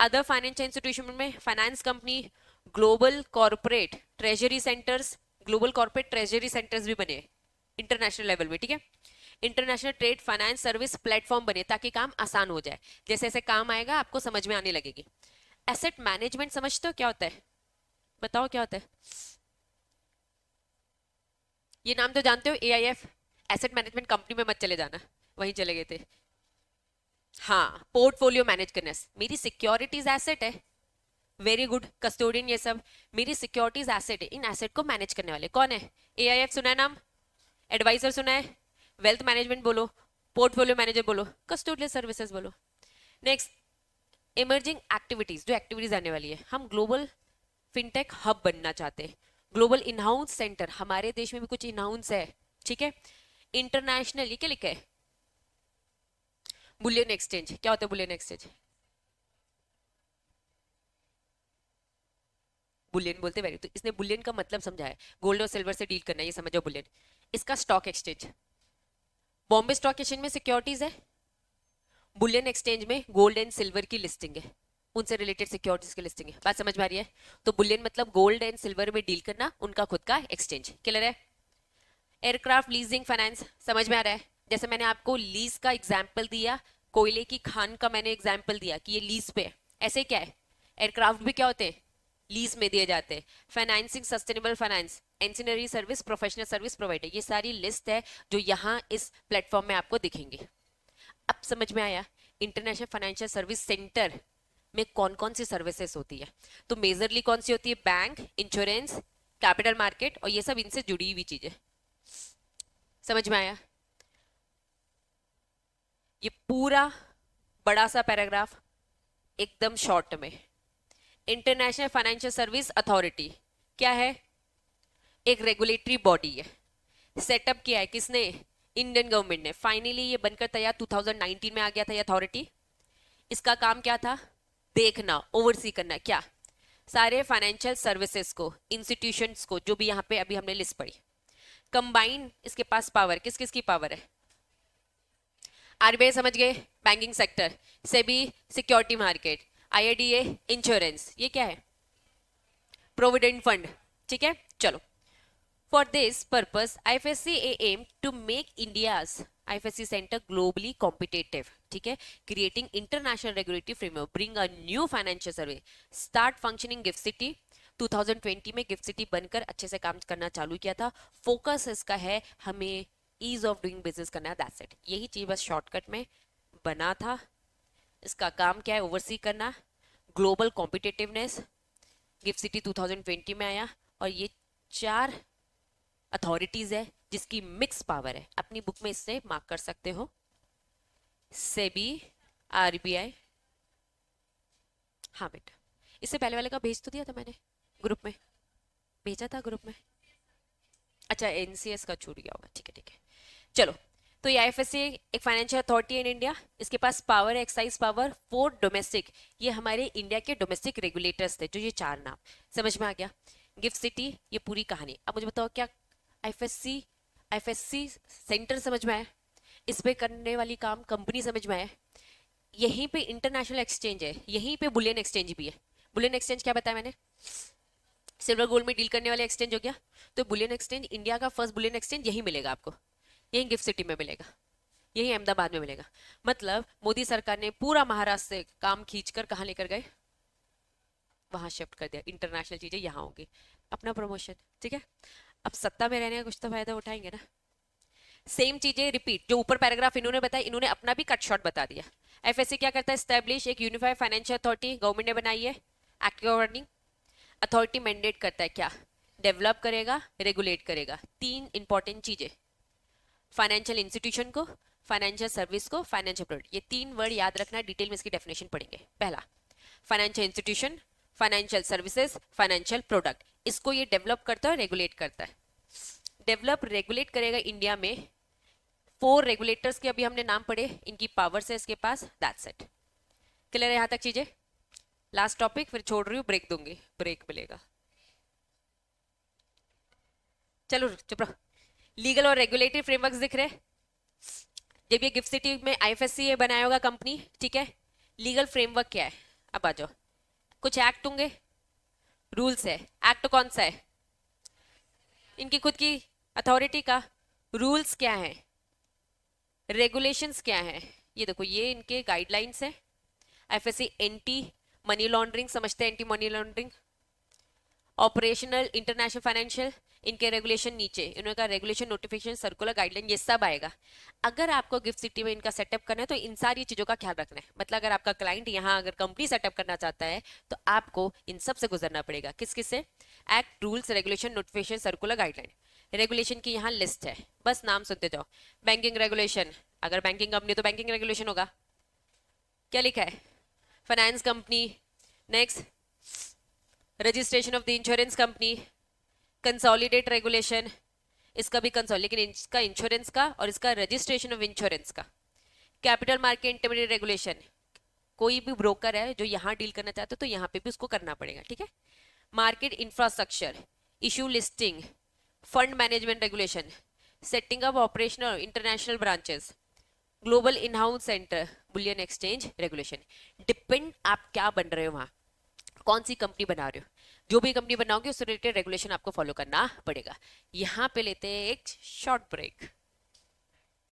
अदर फाइनेंशियल इंस्टीट्यूशन में finance company, global corporate treasury centres, global corporate treasury centres भी बने इंटरनेशनल लेवल में, ठीक है। International trade finance service platform बने ताकि काम आसान हो जाए, जैसे जैसे काम आएगा आपको समझ में आने लगेगी। एसेट मैनेजमेंट समझते हो क्या होता है, बताओ क्या होता है, ये नाम तो जानते हो, एआईएफ, एसेट मैनेजमेंट कंपनी में मत चले जाना, वहीं चले गए थे। हाँ, पोर्टफोलियो मैनेज करना, मेरी सिक्योरिटीज एसेट है, वेरी गुड, कस्टोडियन ये सब मेरी सिक्योरिटीज एसेट है, इन एसेट को मैनेज करने वाले कौन है? एआईएफ सुना है नाम, एडवाइजर सुना है, वेल्थ मैनेजमेंट बोलो, पोर्टफोलियो मैनेजर बोलो, कस्टोडियल सर्विसेज बोलो। नेक्स्ट, इमर्जिंग एक्टिविटीज, जो एक्टिविटीज आने वाली है, हम ग्लोबल फिनटेक हब बनना चाहते हैं, ग्लोबल इनहाउस सेंटर, हमारे देश में भी कुछ इनहाउस है, ठीक है। इंटरनेशनल, ये क्या लिखा है? बुलियन एक्सचेंज, क्या होता है बुलियन एक्सचेंज? बुलियन बोलते वैल्यू, तो इसने बुलियन का मतलब समझा है, गोल्ड और सिल्वर से डील करना है, ये समझो बुलियन। इसका stock exchange, Bombay stock exchange में सिक्योरिटीज है, बुलियन एक्सचेंज में गोल्ड एंड सिल्वर की लिस्टिंग है, उनसे रिलेटेड सिक्योरिटीज की लिस्टिंग है, बात समझ में आ रही है? तो बुलियन मतलब गोल्ड एंड सिल्वर में डील करना, उनका खुद का एक्सचेंज, क्लियर है? एयरक्राफ्ट लीजिंग फाइनेंस, समझ में आ रहा है? जैसे मैंने आपको लीज का एग्जाम्पल दिया, कोयले की खान का मैंने एग्जाम्पल दिया कि ये लीज पे है, ऐसे क्या है, एयरक्राफ्ट भी क्या होते हैं, लीज में दिए जाते हैं। Financing, sustainable finance, ancillary service, professional service provider, ये सारी लिस्ट है जो यहाँ इस प्लेटफॉर्म में आपको दिखेंगे। अब समझ में आया इंटरनेशनल फाइनेंशियल सर्विस सेंटर में कौन कौन सी सर्विसेज होती है? तो मेजरली कौन सी होती है? बैंक, इंश्योरेंस, कैपिटल मार्केट, और ये सब इनसे जुड़ी हुई चीजें, समझ में आया? ये पूरा बड़ा सा पैराग्राफ एकदम शॉर्ट में, इंटरनेशनल फाइनेंशियल सर्विस अथॉरिटी क्या है? एक रेगुलेटरी बॉडी है, सेटअप किया है किसने? इंडियन गवर्नमेंट ने, फाइनली ये बनकर तैयार 2019 में आ गया था ये अथॉरिटी। इसका काम क्या था? देखना, ओवरसी करना, क्या? सारे फाइनेंशियल सर्विसेज को, इंस्टीट्यूशंस को, जो भी यहाँ पे अभी हमने लिस्ट पढ़ी, कंबाइन इसके पास पावर, किस किस की पावर है? आरबीआई समझ गए, banking sector, SEBI security market, IRDA insurance, ये क्या है? प्रोविडेंट फंड, ठीक है। चलो, for this purpose IFSC aim to make India's IFSC center globally competitive, ठीक है, creating international regulatory framework, bring a new financial survey, start functioning gift city 2020 में gift city बनकर अच्छे से काम करना चालू किया था। फोकस इसका है हमें ईज ऑफ डूइंग बिजनेस करना है, दैट्स इट, यही चीज बस शॉर्टकट में बना था। इसका काम क्या है? ओवरसी करना, ग्लोबल कॉम्पिटिटिवनेस, गिफ्ट सिटी 2020 में आया, और ये 4 अथॉरिटीज है जिसकी मिक्स पावर है, अपनी बुक में इससे मार्क कर सकते हो, सेबी, आरबीआई। हाँ बेटा, इससे पहले वाले का भेज तो दिया था मैंने ग्रुप में, भेजा था ग्रुप में, अच्छा एनसीएस का छूट गया होगा, ठीक है ठीक है। चलो, तो ये आईएफएससी एक फाइनेंशियल अथॉरिटी इन इंडिया, इसके पास पावर है, एक्साइज पावर, 4 डोमेस्टिक, ये हमारे इंडिया के डोमेस्टिक रेगुलेटर्स थे, जो ये 4 नाम, समझ में आ गया? गिफ्ट सिटी, ये पूरी कहानी। अब मुझे बताओ क्या आईएफएससी आईएफएससी सेंटर समझ में आया? इस पे करने वाली काम कंपनी समझ में आया? यहीं पे इंटरनेशनल एक्सचेंज है, यहीं पे बुलियन एक्सचेंज भी है। बुलियन एक्सचेंज क्या बताया मैंने? सिल्वर गोल्ड में डील करने वाले एक्सचेंज हो गया, तो बुलियन एक्सचेंज, इंडिया का फर्स्ट बुलियन एक्सचेंज यहीं मिलेगा आपको, यहीं गिफ्ट सिटी में मिलेगा, यहीं अहमदाबाद में मिलेगा। मतलब मोदी सरकार ने पूरा महाराष्ट्र से काम खींचकर कहाँ लेकर गए? वहां शिफ्ट कर दिया, इंटरनेशनल चीजें यहाँ होंगी, अपना प्रमोशन, ठीक है। अब सत्ता में रहने का कुछ तो फायदा उठाएंगे ना। सेम चीजें रिपीट, जो ऊपर पैराग्राफ इन्होंने बताया, इन्होंने अपना भी कट शॉर्ट बता दिया। एफएससी क्या करता है? स्टैब्लिश एक यूनिफाइड फाइनेंशियल अथॉरिटी, गवर्नमेंट ने बनाई है, एक्ट गवर्निंग अथॉरिटी मैंडेट करता है क्या? डेवलप करेगा, रेगुलेट करेगा। 3 इंपॉर्टेंट चीजें, फाइनेंशियल इंस्टीट्यूशन को, फाइनेंशियल सर्विस को, फाइनेंशियल प्रोडक्ट, ये 3 वर्ड याद रखना, डिटेल में इसकी डेफिनेशन पढ़ेंगे। पहला, financial institution, financial services, financial product, इसको ये डेवलप करता है, रेगुलेट करता है। डेवलप रेगुलेट करेगा इंडिया में, 4 रेगुलेटर्स के अभी हमने नाम पढ़े, इनकी पावर्स है इसके पास, दैट्स इट। क्लियर है यहाँ तक चीजें? लास्ट टॉपिक, फिर छोड़ रही हूँ, ब्रेक दूंगी, ब्रेक मिलेगा। चलो चुप रहो। लीगल और रेगुलेटरी फ्रेमवर्क दिख रहे? जब ये गिफ्ट सिटी में आईएफएससी बनाया होगा कंपनी, ठीक है, लीगल फ्रेमवर्क क्या है? अब आ जाओ, कुछ एक्ट होंगे, रूल्स है। एक्ट कौन सा है? इनकी खुद की अथॉरिटी का। रूल्स क्या है? रेगुलेशंस क्या है? ये देखो, ये इनके गाइडलाइंस है। आईएफएससी एंटी मनी लॉन्ड्रिंग समझते हैं, anti money laundering, operational, international financial, इनके रेगुलेशन नीचे, इनका रेगुलेशन, नोटिफिकेशन, सर्कुलर, गाइडलाइन, ये सब आएगा। अगर आपको गिफ्ट सिटी में इनका सेटअप करना है तो इन सारी चीजों का ख्याल रखना है। मतलब अगर आपका क्लाइंट यहाँ अगर कंपनी सेटअप करना चाहता है तो आपको इन सब से गुजरना पड़ेगा। किस किस से? Act, rules, regulation, notification, circular, guideline. Regulation की यहाँ लिस्ट है, बस नाम सुनते जाओ। बैंकिंग रेगुलेशन, अगर बैंकिंग कंपनी तो बैंकिंग रेगुलेशन होगा। क्या लिखा है? Finance company. Next, registration of the insurance company, consolidate regulation, इसका भी कंसोल, लेकिन इसका इंश्योरेंस का और इसका रजिस्ट्रेशन ऑफ इंश्योरेंस का। कैपिटल मार्केट इंटरमीडिएट रेगुलेशन, कोई भी ब्रोकर है जो यहाँ डील करना चाहते हो तो यहाँ पे भी उसको करना पड़ेगा, ठीक है। Market infrastructure, issue listing, fund management regulation, setting up operational international branches, global in house centre, bullion exchange regulation. Depend आप क्या बन रहे हो, वहां कौन सी कंपनी बना रहे हो, जो भी कंपनी बनाओगे उससे रिलेटेड रेगुलेशन आपको फॉलो करना पड़ेगा। यहाँ पे लेते हैं एक शॉर्ट ब्रेक।